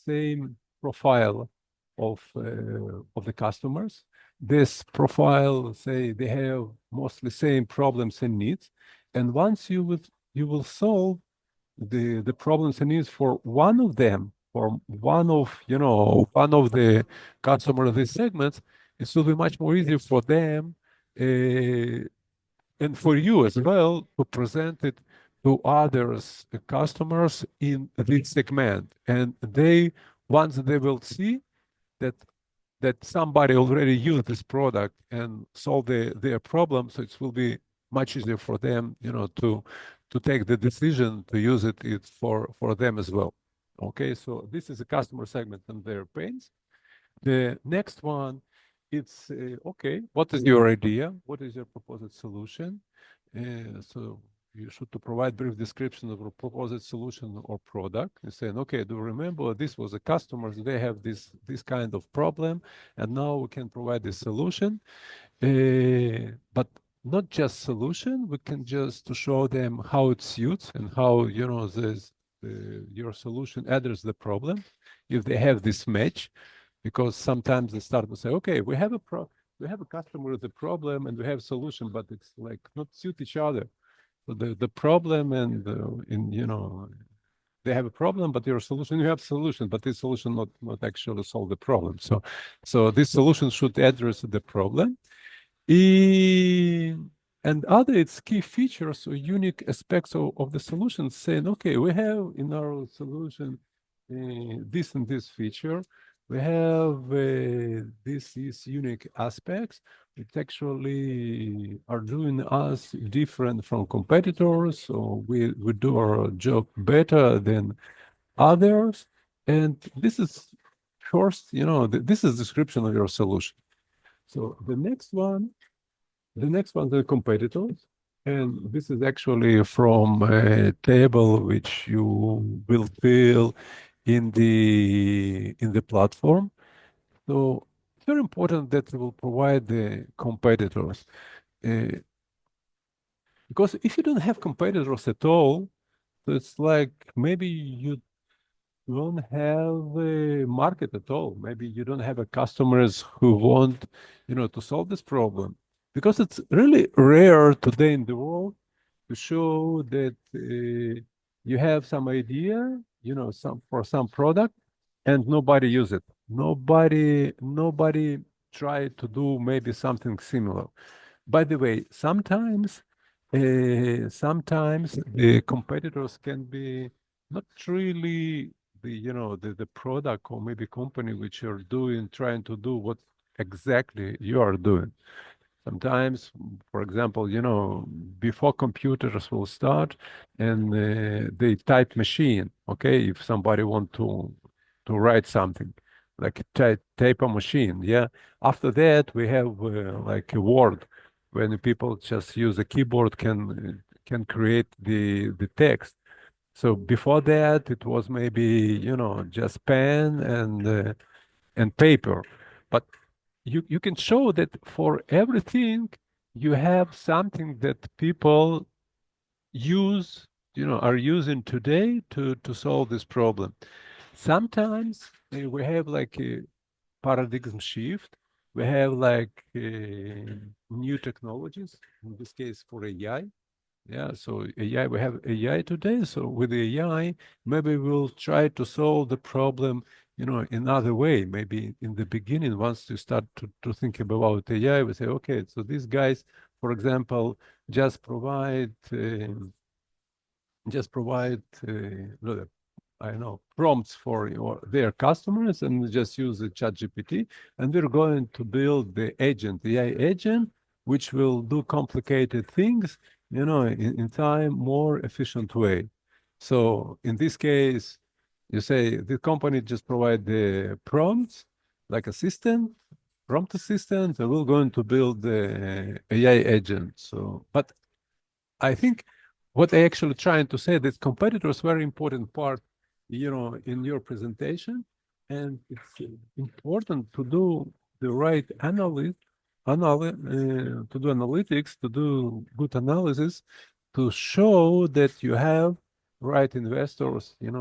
Speaker 1: same profile of the customers. This profile, say, they have mostly same problems and needs, and once you will solve the problems and needs for one of them, for one of the customer of these segments, it will be much more easier for them and for you as well to present it to others, customers in this segment. And once they will see that somebody already used this product and solved their problem, so it will be much easier for them, to take the decision to use it for them as well. Okay, so this is a customer segment and their pains. The next one, it's okay, what is your idea? What is your proposed solution? So you should to provide brief description of a proposed solution or product and saying, okay, do you remember this was a customer, they have this kind of problem, and now we can provide this solution. But not just solution, we can just to show them how it suits and how, your solution addresses the problem if they have this match. Because sometimes they start to say, okay, we have a customer with a problem and we have a solution, but it's like not suit each other. So the problem and they have a problem, but your solution, you have a solution, but this solution not actually solve the problem. So this solution should address the problem. And other its key features or unique aspects of the solution, saying, okay, we have in our solution this and this feature. We have these unique aspects which actually are doing us different from competitors, so we do our job better than others. And this is first, this is description of your solution. So the next one, the competitors. And this is actually from a table which you will fill in the platform. So it's very important that we will provide the competitors. Because if you don't have competitors at all, so it's like maybe you don't have a market at all. Maybe you don't have a customers who want, to solve this problem. Because it's really rare today in the world to show that you have some idea, for some product, and nobody use it. Nobody try to do maybe something similar. By the way, sometimes the competitors can be not really the product or maybe company which you're trying to do what exactly you are doing. Sometimes, for example, before computers will start and the type machine, okay, if somebody want to write something, like type a machine, yeah. After that, we have like a Word, when people just use a keyboard can create the text. So before that, it was maybe, just pen and paper. But you can show that for everything you have something that people use, are using today to solve this problem. Sometimes we have like a paradigm shift. We have like new technologies, in this case for AI. Yeah, so AI, we have AI today. So with AI, maybe we'll try to solve the problem, another way. Maybe in the beginning, once you start to think about AI, we say, okay, so these guys, for example, just provide, I don't know, prompts for their customers and just use the ChatGPT. And we're going to build the agent, the AI agent, which will do complicated things, in time, more efficient way. So in this case, you say the company just provide the prompts, like assistant, prompt assistant, and we're going to build the AI agent. So, but I think what I actually trying to say that competitors very important part, in your presentation, and it's important to do the right analytics, to do good analysis, to show that you have right investors, in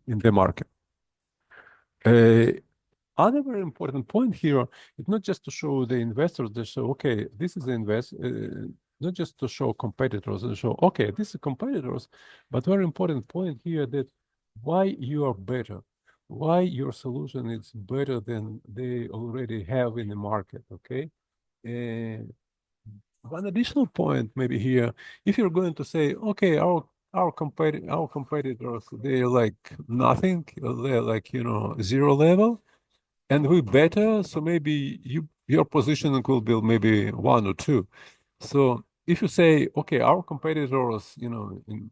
Speaker 1: the market. Other very important point here is not just to show the investors, they show, okay, this is the not just to show competitors, and show, okay, this is competitors, but very important point here that why you are better, why your solution is better than they already have in the market, okay? One additional point maybe here, if you're going to say, okay, our competitors, they're like nothing, they're like, zero level, and we better, so maybe your positioning will be maybe 1 or 2. So if you say, okay, our competitors, in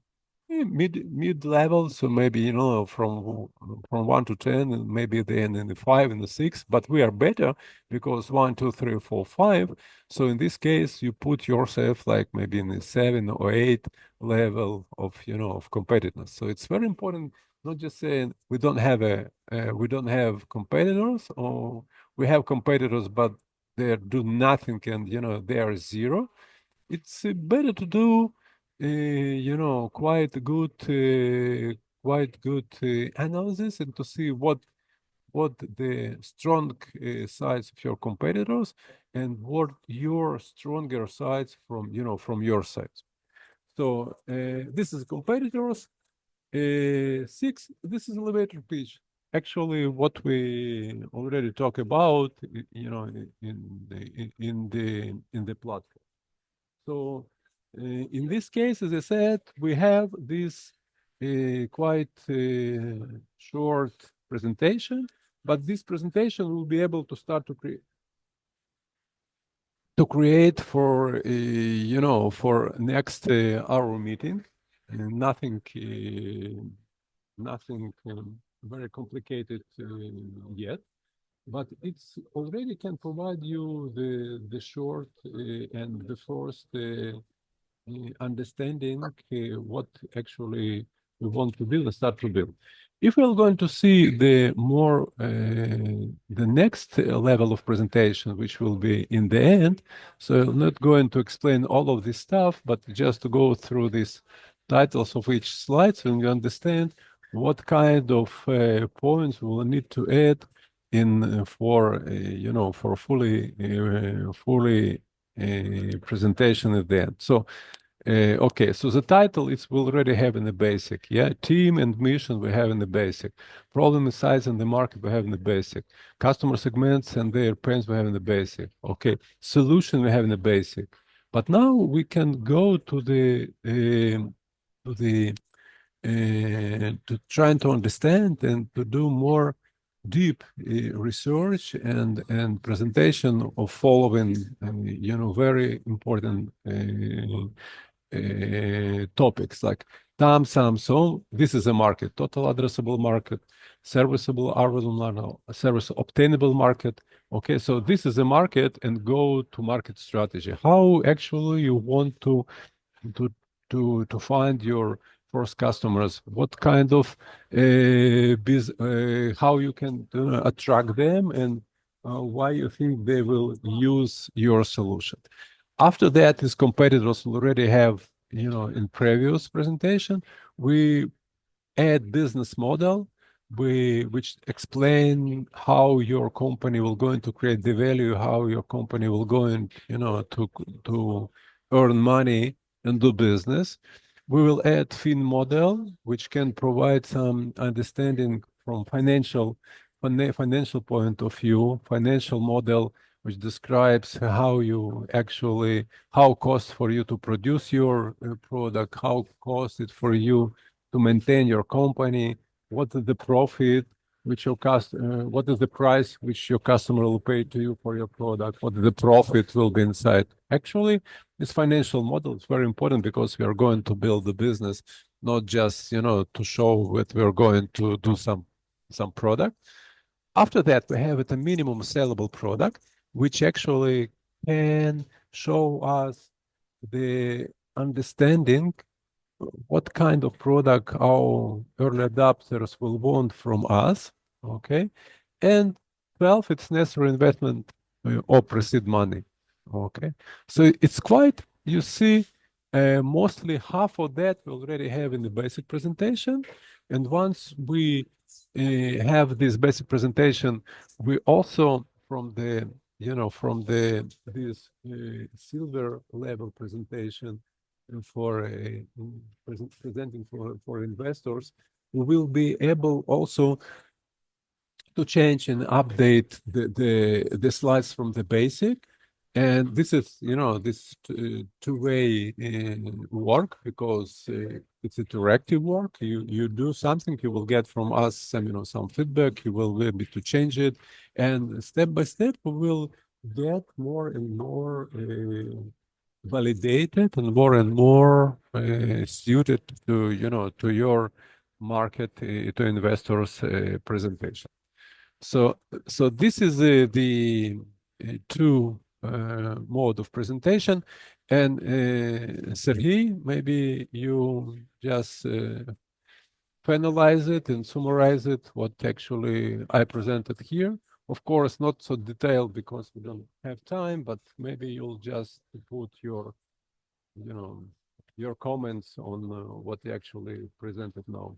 Speaker 1: mid level, so maybe, from 1 to 10, and maybe then in the 5 and the 6, but we are better because 1, 2, 3, 4, 5. So in this case, you put yourself like maybe in the 7 or 8 level of, of competitiveness. So it's very important, not just saying we don't have competitors, or we have competitors, but they do nothing and, they are zero. It's better to do, quite good analysis and to see what the strong sides of your competitors and what your stronger sides from your side. So this is competitors. 6, this is elevator pitch. Actually, what we already talked about, in the platform. So in this case, as I said, we have this quite short presentation, but this presentation will be able to start to create for for next hour meeting. Nothing very complicated yet, but it's already can provide you the short and the first understanding what actually we want to build and start to build. If we're going to see the next level of presentation, which will be in the end, so I'm not going to explain all of this stuff, but just to go through these titles of each slide, so you understand what kind of points we will need to add in for fully presentation at the end. So. Okay, so the title is we already have in the basic, yeah. Team and mission we have in the basic. Problem and size in the market we have in the basic. Customer segments and their pains we have in the basic. Okay, solution we have in the basic. But now we can go to to trying to understand and to do more deep research and presentation of following very important topics like TAM, SAM, SOM. This is a market, total addressable market, serviceable obtainable market. Okay, so this is a market and go to market strategy. How actually you want to find your first customers? What kind of how you can attract them and why you think they will use your solution? After that, these competitors already have, in previous presentation, we add business model, which explain how your company will going to create the value, how your company will going, to earn money and do business. We will add fin model, which can provide some understanding from financial point of view, financial model, which describes how cost for you to produce your product, how cost it for you to maintain your company, what is the profit, what is the price which your customer will pay to you for your product, what the profit will be inside. Actually, this financial model is very important because we are going to build the business, not just, to show that we are going to do some product. After that, we have a minimum sellable product, which actually can show us the understanding what kind of product our early adopters will want from us, okay? And 12, it's necessary investment or pre-seed money, okay? So it's quite, you see, mostly half of that we already have in the basic presentation. And once we have this basic presentation, we also from this silver level presentation for presenting for investors, we will be able also to change and update the slides from the basic. And this is, this two-way work because it's interactive work. You do something, you will get from us some feedback, you will be able to change it. And step by step, we will get more and more validated and more suited to your market, to investors' presentation. So this is the two mode of presentation. And Sergey, maybe you just finalize it and summarize it, what actually I presented here. Of course, not so detailed because we don't have time, but maybe you'll just put your comments on what you actually presented now.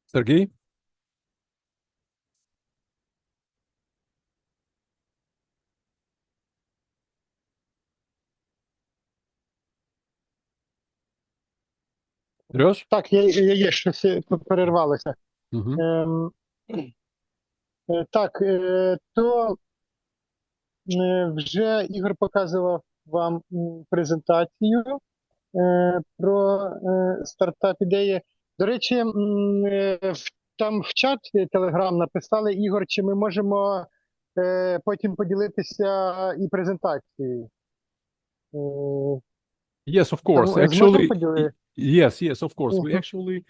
Speaker 1: Сергій? Сереж?
Speaker 2: Так, є щось перервалося.
Speaker 1: Угу.
Speaker 2: Так, то вже Ігор показував вам презентацію про стартап ідеї. До речі, там в чат Telegram написали, Ігор, чи ми можемо потім поділитися і презентацією.
Speaker 1: Yes, of course. Actually, yes, of course. We actually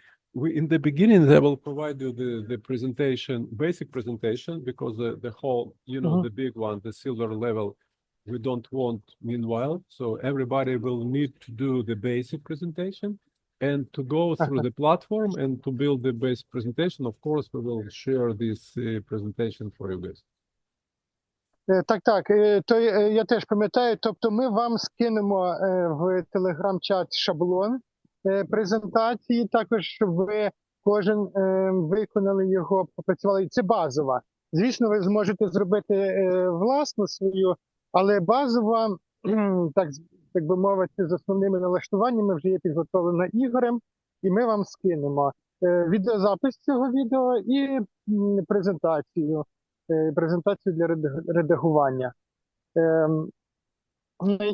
Speaker 1: in the beginning, they will provide you the presentation, basic presentation, because the whole, the big one, the silver level, we don't want meanwhile. So everybody will need to do the basic presentation and to go through the platform and to build the basic presentation. Of course, we will share this presentation for you guys.
Speaker 2: Так, то я теж пам'ятаю, тобто ми вам скинемо в телеграм-чат шаблон презентації, також щоб ви кожен виконали його, попрацювали. Це базова. Звісно, ви зможете зробити власну свою, але базова, так би мовити, з основними налаштуваннями вже є підготовлена Ігорем, і ми вам скинемо відеозапис цього відео і презентацію для редагування.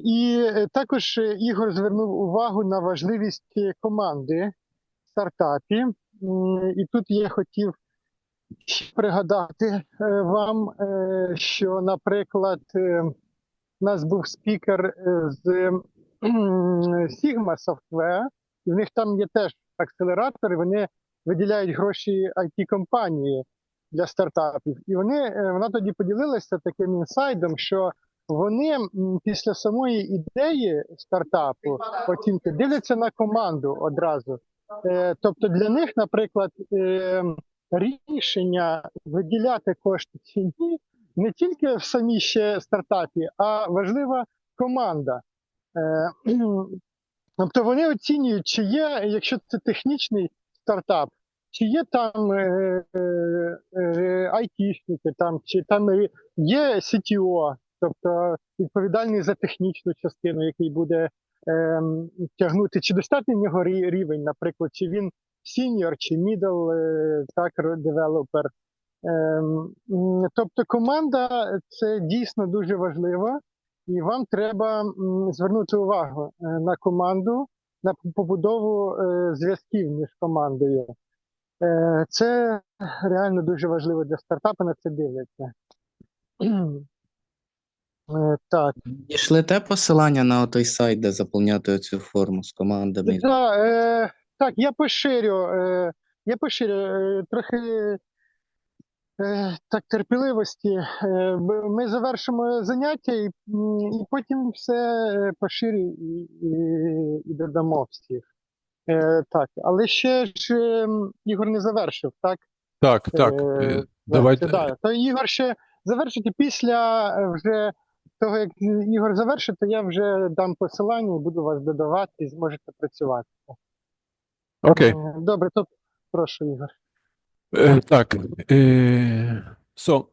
Speaker 2: І також Ігор звернув увагу на важливість команди в стартапі. І тут я хотів пригадати вам, що, наприклад, у нас був спікер з Sigma Software, і в них там є теж акселератори, вони виділяють гроші IT-компанії для стартапів. І вона тоді поділилася таким інсайдом, що вони після самої ідеї стартапу оцінки дивляться на команду одразу. Тобто для них, наприклад, рішення виділяти кошти чи ні, не тільки в самій ще стартапі, а важлива команда. Тобто вони оцінюють, чи є, якщо це технічний стартап, чи є там айтішники, чи там є CTO, тобто відповідальний за технічну частину, який буде тягнути, чи достатньо в нього рівень, наприклад, чи він senior, чи middle, девелопер. Тобто команда – це дійсно дуже важливо, і вам треба звернути увагу на команду, на побудову зв'язків між командою. Це реально дуже важливо для стартапу, на це дивляться. Так.
Speaker 3: Дійшли те посилання на той сайт, де заповняти цю форму з командами?
Speaker 2: Так, я поширю трохи так, терпеливості. Ми завершимо заняття і потім все поширю і додамо всіх. Так, але ще ж Ігор не завершив, так?
Speaker 1: Так. Давайте.
Speaker 2: Да. То Ігор ще завершить, і після вже того, як Ігор завершить, то я вже дам посилання і буду вас додавати, і зможете працювати.
Speaker 1: Окей.
Speaker 2: Добре, то прошу, Ігор.
Speaker 1: Так. So,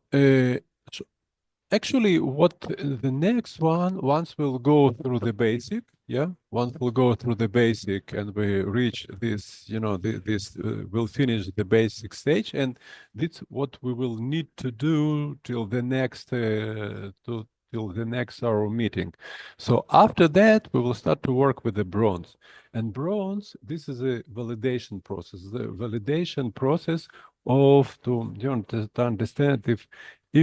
Speaker 1: actually, what the next one, once we'll go through the basic, once we'll go through the basic and we reach this, we'll finish the basic stage, and this what we will need to do till the next, our meeting. So after that, we will start to work with the bronze. And bronze, this is a validation process. The validation process of to understand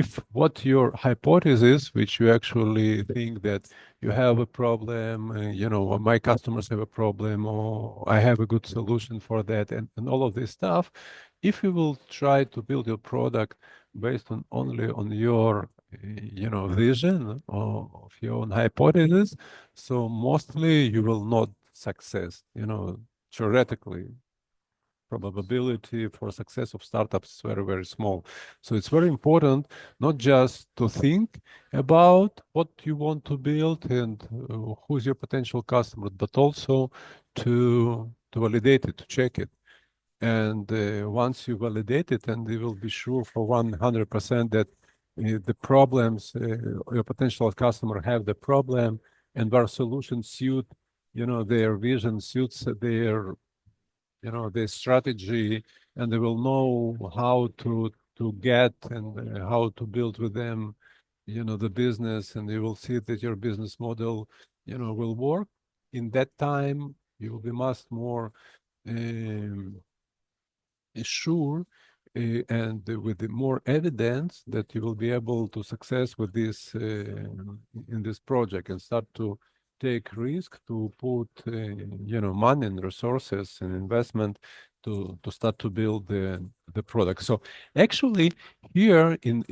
Speaker 1: if what your hypothesis, which you actually think that you have a problem, my customers have a problem, or I have a good solution for that, and all of this stuff, if you will try to build your product based only on your vision of your own hypothesis, so mostly you will not success. Theoretically, probability for success of startups is very, very small. So it's very important not just to think about what you want to build and who's your potential customer, but also to validate it, to check it. And once you validate it, and you will be sure for 100% that the problems your potential customer have the problem, and our solution suit, their vision, suits their strategy, and they will know how to get and how to build with them, the business, and you will see that your business model, will work. In that time, you will be much more sure and with the more evidence that you will be able to success with this in this project, and start to take risk to put money and resources and investment to start to build the product. So actually here in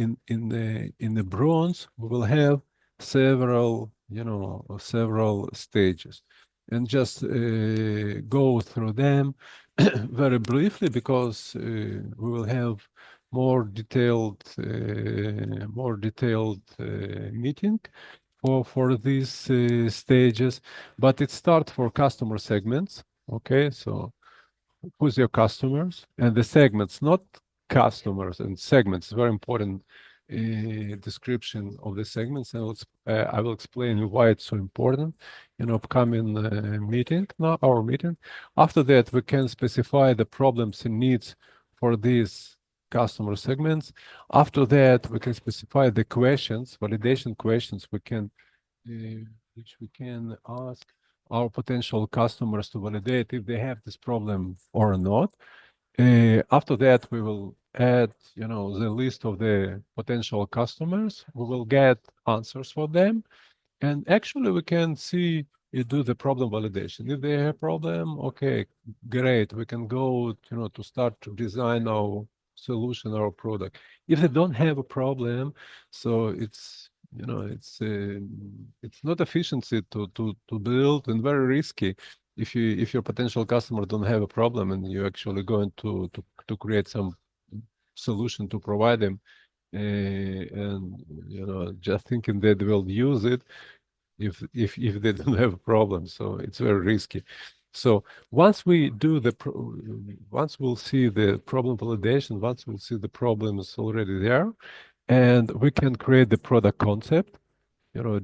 Speaker 1: the bronze, we will have several, several stages, and just go through them very briefly, because we will have more detailed meeting for these stages. But it starts for customer segments. Okay, so who's your customers? And the segments, not customers, and segments, very important description of the segments, and I will explain why it's so important in upcoming meeting, now our meeting. After that, we can specify the problems and needs for these customer segments. After that, we can specify the questions, validation questions which we can ask our potential customers to validate if they have this problem or not. After that, we will add, the list of the potential customers. We will get answers for them, and actually we can see you do the problem validation. If they have a problem, okay, great. We can go, to start to design our solution, our product. If they don't have a problem, so it's not efficiency to build, and very risky if your potential customer don't have a problem and you're actually going to create some solution to provide them, and just thinking that they will use it if they don't have a problem. So it's very risky. So once we do once we'll see the problem validation, once we'll see the problems already there, and we can create the product concept,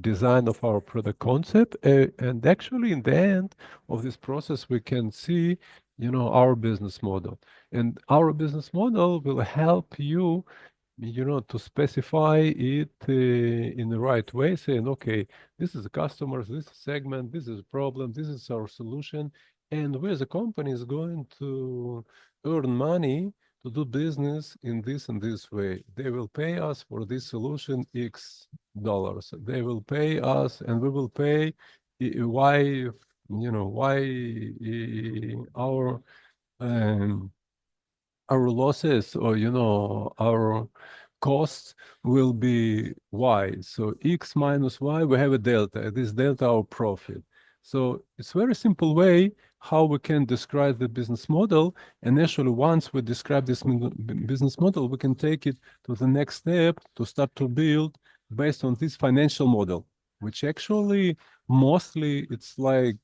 Speaker 1: design of our product concept, and actually in the end of this process, we can see, our business model. And our business model will help you, to specify it in the right way, saying, okay, this is the customers, this is segment, this is a problem, this is our solution, and we as a company is going to earn money to do business in this and this way. They will pay us for this solution X dollars. They will pay us, and we will pay Y, our losses, or our costs will be Y. So X minus Y, we have a delta. This delta, our profit. So it's a very simple way how we can describe the business model. And actually, once we describe this business model, we can take it to the next step to start to build based on this financial model, which actually mostly it's like,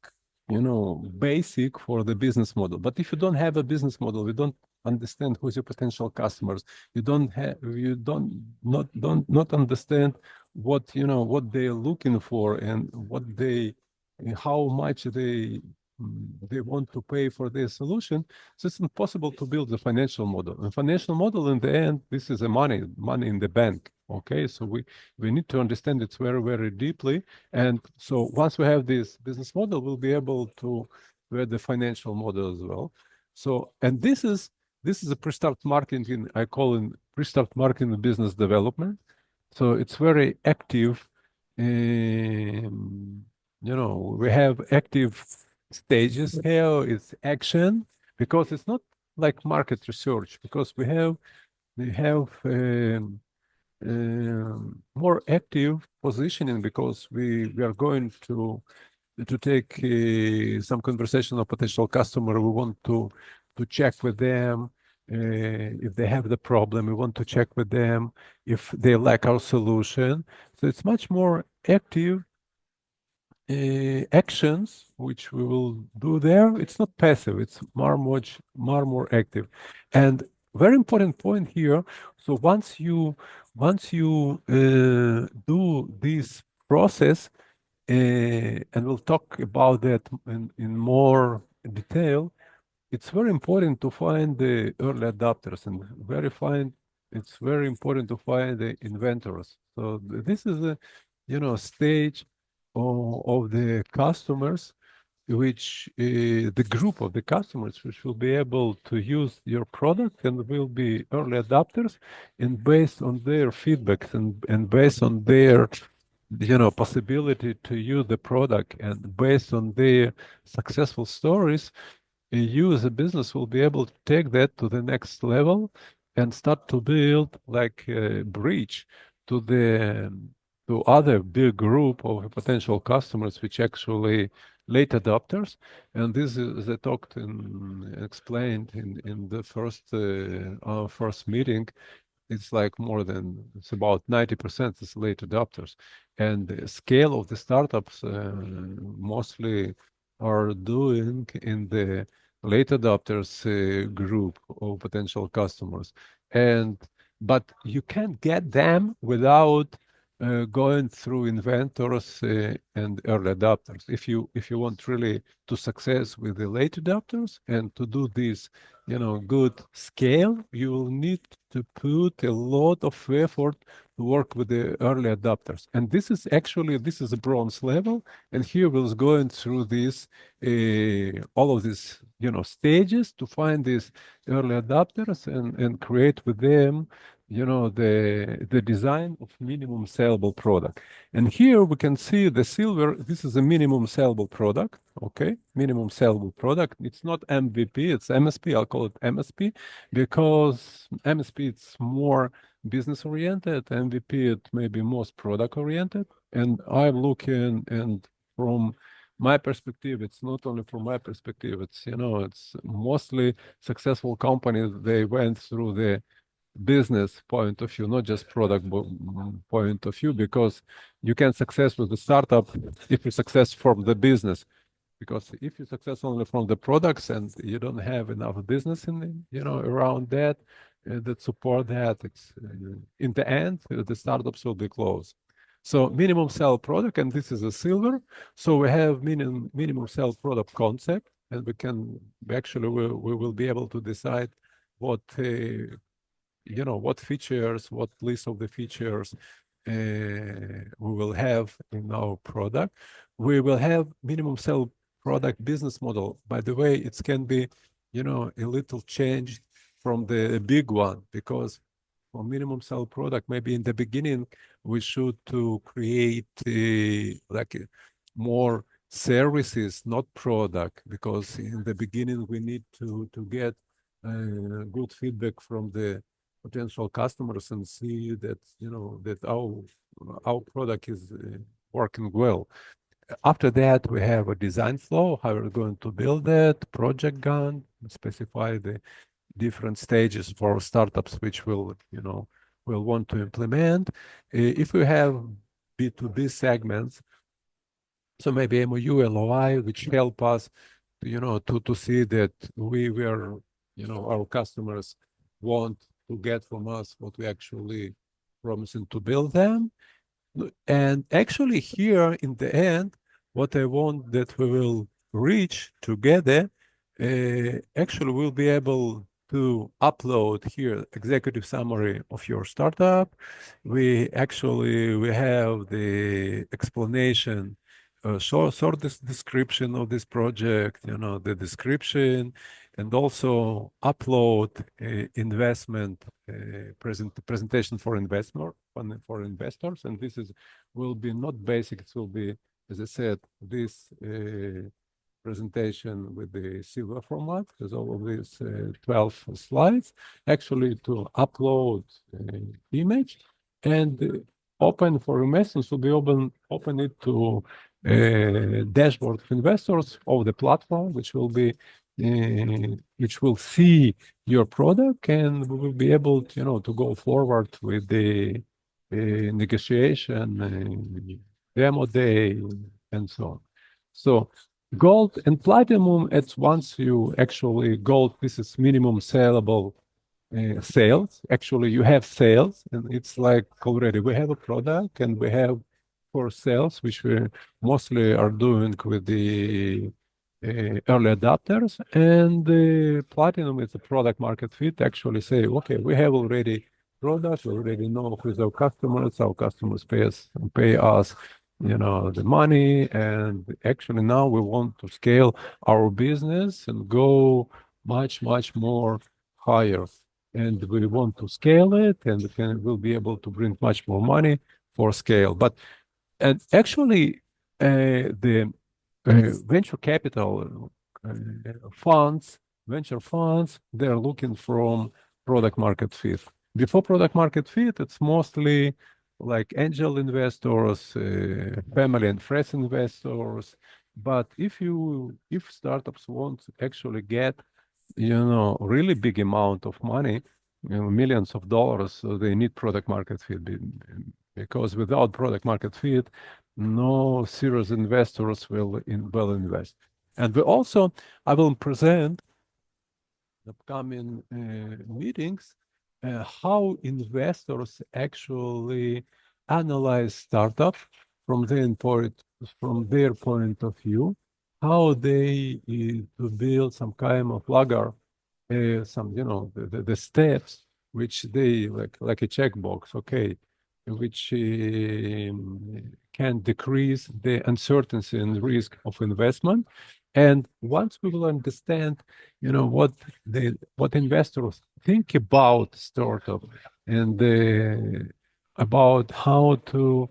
Speaker 1: basic for the business model. But if you don't have a business model, you don't understand who's your potential customers. You don't understand what, what they're looking for, and how much they want to pay for their solution. So it's impossible to build a financial model. And financial model, in the end, this is a money in the bank. Okay, so we need to understand it very, very deeply. And so once we have this business model, we'll be able to add the financial model as well. So, and this is a Prestart Marketing, I call it Prestart Marketing business development. So it's very active. We have active stages here. It's action, because it's not like market research, because we have more active positioning, because we are going to take some conversation of potential customer. We want to check with them if they have the problem. We want to check with them if they like our solution. So it's much more active actions which we will do there. It's not passive. It's more active. And very important point here. So once you do this process, and we'll talk about that in more detail, it's very important to find the early adopters, and it's very important to find the inventors. So this is a stage of the customers, which the group of the customers which will be able to use your product and will be early adopters, and based on their feedbacks and based on their possibility to use the product, and based on their successful stories, you as a business will be able to take that to the next level and start to build like a bridge to to other big group of potential customers, which actually late adopters. And this is I talked and explained in the our first meeting. It's like it's about 90% is late adopters. And the scale of the startups mostly are doing in the late adopters group of potential customers. But you can't get them without going through inventors and early adopters. If you want really to success with the late adopters and to do this, good scale, you will need to put a lot of effort to work with the early adopters. And this is a bronze level. And here we're going through this, all of these, stages to find these early adopters and create with them, the design of minimum sellable product. And here we can see the silver, this is a minimum sellable product, okay? Minimum sellable product. It's not MVP, it's MSP. I'll call it MSP because MSP it's more business oriented, MVP it may be most product oriented. And I'm looking, and from my perspective, it's not only from my perspective, it's, it's mostly successful companies, they went through the business point of view, not just product point of view, because you can success with the startup if you success from the business. Because if you success only from the products and you don't have enough business in, around that support that, it's in the end the startups will be closed. So minimum sell product, and this is a silver. So we have minimum sell product concept, and we will be able to decide what what features, what list of the features we will have in our product. We will have minimum sell product business model. By the way, it can be, a little changed from the big one, because for minimum sell product, maybe in the beginning, we should to create more services, not product, because in the beginning, we need to get good feedback from the potential customers and see that that our product is working well. After that, we have a design flow, how we're going to build that, project Gantt, specify the different stages for startups which will want to implement. If we have B2B segments, so maybe MOU, LOI, which help us to see that we are our customers want to get from us what we actually promising to build them. And actually here in the end, what I want that we will reach together, actually we'll be able to upload here executive summary of your startup. We have the explanation, short description of this project, the description, and also upload investment presentation for investors. And this will be not basic, it will be, as I said, this presentation with the silver format, with all of these 12 slides, actually to upload image and open for investors, will be open it to dashboard of investors of the platform, which will see your product, and we will be able to go forward with the negotiation, demo day, and so on. So gold and platinum, it's once you actually gold, this is minimum sellable sales. Actually, you have sales, and it's like already we have a product, and we have for sales, which we mostly are doing with the early adopters. And the platinum is a product market fit. Actually say, okay, we have already products, we already know who's our customers pay us the money, and actually now we want to scale our business and go much more higher, and we want to scale it, and we'll be able to bring much more money for scale. And actually the venture capital funds, venture funds, they're looking from product market fit. Before product market fit, it's mostly like angel investors, family and friends investors. But if startups want to actually get, really big amount of money, millions of dollars, so they need product market fit, because without product market fit, no serious investors will invest. And I will present upcoming meetings how investors actually analyze startups from their point of view, how they to build some kind of logger, the steps which they like a checkbox, okay, which can decrease the uncertainty and risk of investment. And once we will understand, what investors think about startup and about how to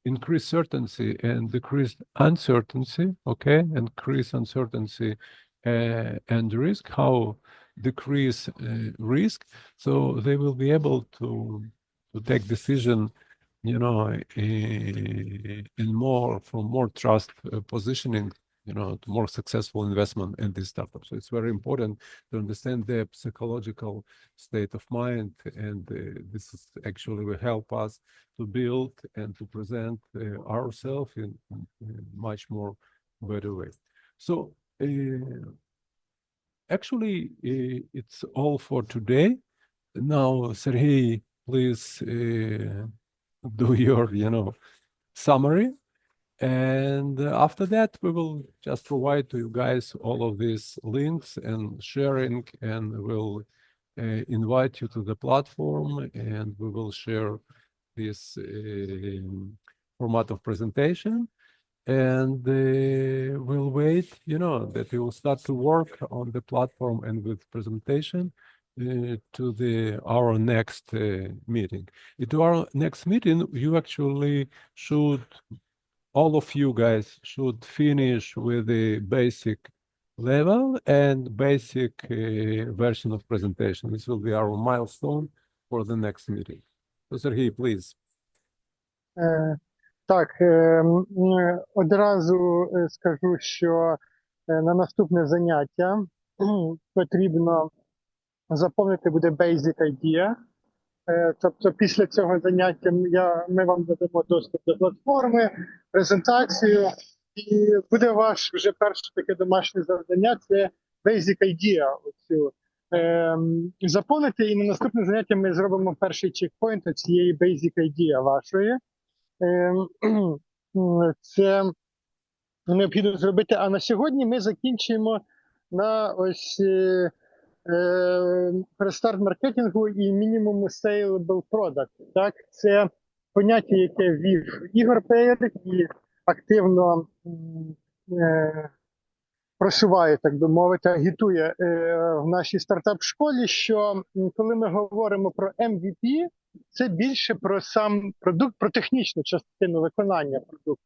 Speaker 1: increase certainty and decrease uncertainty, okay, increase uncertainty and risk, how decrease risk, so they will be able to take decision, from more trust positioning, to more successful investment in this startup. So it's very important to understand their psychological state of mind, and this is actually will help us to build and to present ourselves in much more better way. So actually, it's all for today. Now, Sergey, please do your, summary. And after that, we will just provide to you guys all of these links and sharing, and we'll invite you to the platform, and we will share this format of presentation. And we'll wait, that we will start to work on the platform and with presentation to our next meeting. To our next meeting, you actually should, all of you guys should finish with the basic level and basic version of presentation. This will be our milestone for the next meeting. So, Сергій, please.
Speaker 2: Так, одразу скажу, що на наступне заняття потрібно заповнити буде basic idea. Тобто після цього заняття ми вам надамо доступ до платформи, презентацію, і буде ваше вже перше таке домашнє завдання – це basic idea оцю заповнити, і на наступне заняття ми зробимо перший чекпоінт цієї basic idea вашої. Це необхідно зробити, а на сьогодні ми закінчуємо на ось Prestart маркетингу і мінімум saleable product. Так? Це поняття, яке ввів Ігор Пеер і активно просуває, так би мовити, агітує в нашій стартап-школі, що коли ми говоримо про MVP, це більше про сам продукт, про технічну частину виконання продукту.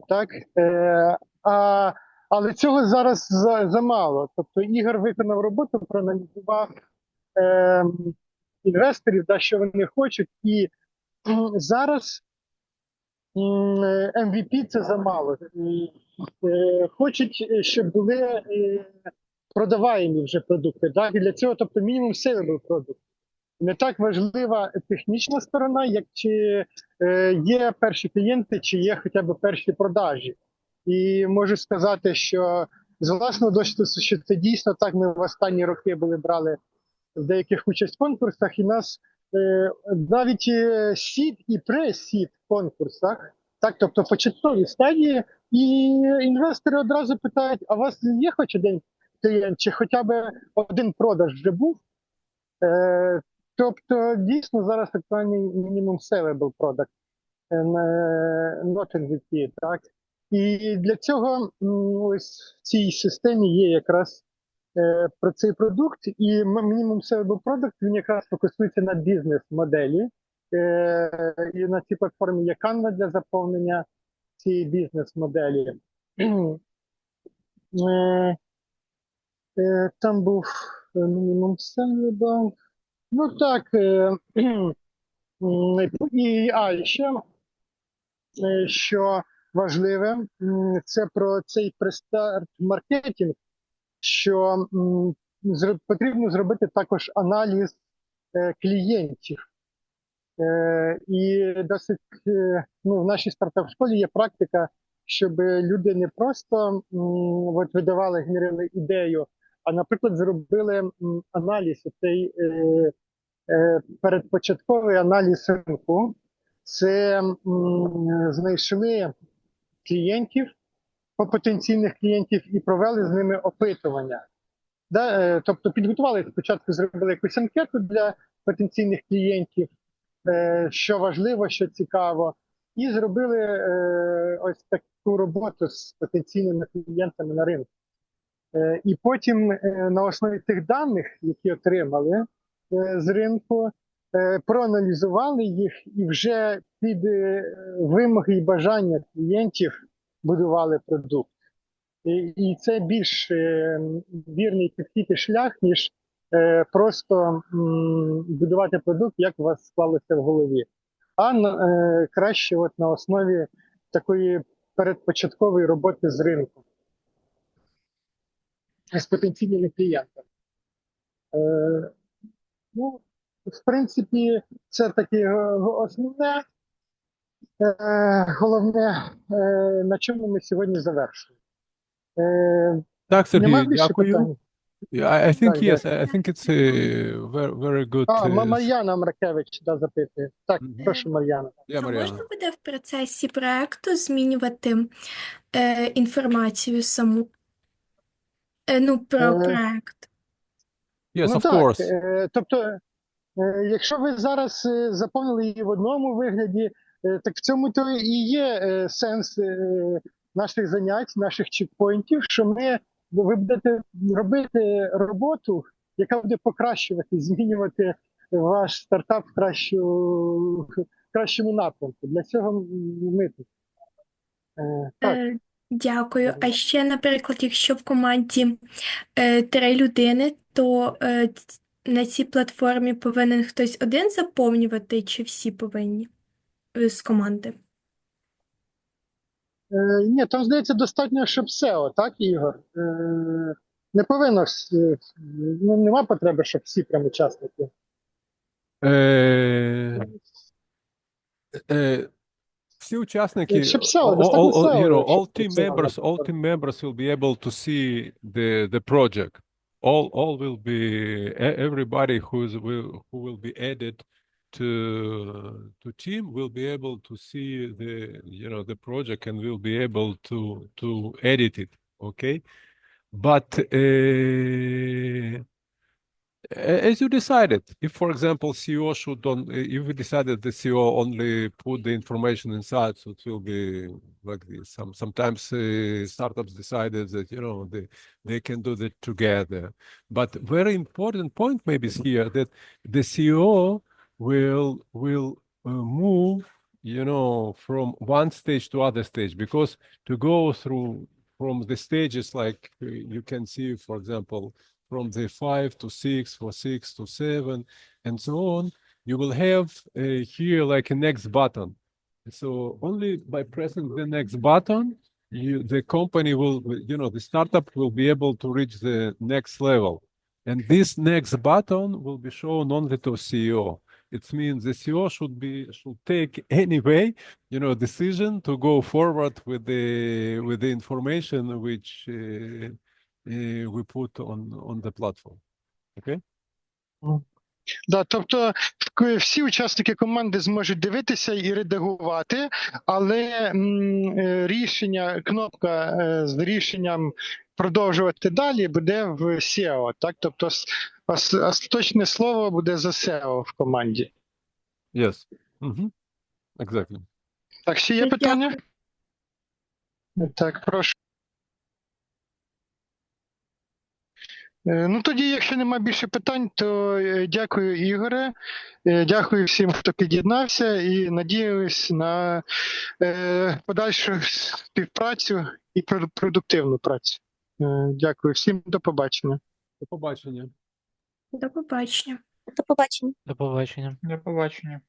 Speaker 2: Так? Але цього зараз замало. Тобто Ігор виконав роботу, проаналізував інвесторів, що вони хочуть, і зараз MVP це замало. Хочуть, щоб були продаваємі вже продукти. Так? І для цього, тобто, мінімум saleable продукт. Не так важлива технічна сторона, як чи є перші клієнти, чи є хоча б перші продажі. І можу сказати, що з власного досвіду, що це дійсно так, ми в останні роки брали в деяких участь в конкурсах, і нас навіть сід і pre-сід конкурсах, так, тобто початкові стадії, і інвестори одразу питають, а у вас є хоч один клієнт, чи хоча б один продаж вже був? Тобто, дійсно, зараз актуальний мінімум saleable product, not MVP, так? І для цього ось в цій системі є якраз про цей продукт, і мінімум saleable product, він якраз фокусується на бізнес-моделі, і на цій платформі є Canva для заповнення цієї бізнес-моделі. Там був мінімум селеба. Ну так, і ще, що важливе, це про цей Prestart Marketing, що потрібно зробити також аналіз клієнтів. І досить, в нашій стартап-школі є практика, щоб люди не просто от видавали, генерили ідею, а, наприклад, зробили аналіз, цей передпочатковий аналіз ринку. Це знайшли клієнтів, потенційних клієнтів, і провели з ними опитування. Тобто підготували спочатку, зробили якусь анкету для потенційних клієнтів, що важливо, що цікаво, і зробили ось таку роботу з потенційними клієнтами на ринку. І потім на основі тих даних, які отримали з ринку, проаналізували їх і вже під вимоги і бажання клієнтів будували продукт. І це більш вірний підхід і шлях, ніж просто будувати продукт, як у вас склалося в голові. А краще от на основі такої передпочаткової роботи з ринком, з потенційними клієнтами. В принципі, це таке основне, головне, на чому ми сьогодні завершуємо.
Speaker 1: Так,
Speaker 2: Нема
Speaker 1: Сергій,
Speaker 2: більше
Speaker 1: дякую.
Speaker 2: питань?
Speaker 1: I think
Speaker 2: Так,
Speaker 1: yes,
Speaker 2: дякую.
Speaker 1: I think it's very, very good.
Speaker 2: Мар'яна Маркевич запитує. Так, прошу, Мар'яна.
Speaker 1: Yeah,
Speaker 5: А
Speaker 1: Мар'яна.
Speaker 5: можна буде в процесі проекту змінювати інформацію саму? Про проект.
Speaker 1: Yes, of
Speaker 2: так,
Speaker 1: course.
Speaker 2: Тобто, якщо ви зараз заповнили її в одному вигляді, так в цьому то і є сенс наших занять, наших чекпоінтів, що ви будете робити роботу, яка буде покращувати, змінювати ваш стартап в кращому напрямку. Для цього ми тут. Так.
Speaker 5: Дякую. А ще, наприклад, якщо в команді 3 людини, то на цій платформі повинен хтось один заповнювати, чи всі повинні з команди?
Speaker 2: Ні, там, здається, достатньо, щоб SEO, так, Ігор? Не повинно, нема потреби, щоб всі прям учасники.
Speaker 1: Всі учасники,
Speaker 2: Щоб SEO, достатньо SEO,
Speaker 1: all team members will be able to see the project. All will be, everybody who will be added to team will be able to see the project and will be able to edit it, okay? But as you decided, if, for example, CEO if we decided the CEO only put the information inside, so it will be like this. Sometimes startups decided that, they can do that together. But very important point maybe is here that the CEO will move, from one stage to other stage, because to go through from the stages, like you can see, for example, from the 5 to 6, from 6 to 7, and so on, you will have here like a next button. So only by pressing the next button, the company will, the startup will be able to reach the next level. And this next button will be shown only to CEO. It means the CEO should take anyway, decision to go forward with the information which we put on the platform. Okay?
Speaker 2: Да, тобто всі учасники команди зможуть дивитися і редагувати, але кнопка з рішенням продовжувати далі буде в SEO, так? Тобто остаточне слово буде за SEO в команді.
Speaker 1: Yes. Mm-hmm. Exactly.
Speaker 2: Так, ще є питання? Так, прошу. Тоді, якщо немає більше питань, то дякую, Ігоре, дякую всім, хто під'єднався, і надіюсь на подальшу співпрацю і продуктивну працю. Дякую всім, до побачення.
Speaker 1: До побачення.
Speaker 5: До побачення.
Speaker 4: До побачення.
Speaker 6: До побачення.
Speaker 7: До побачення.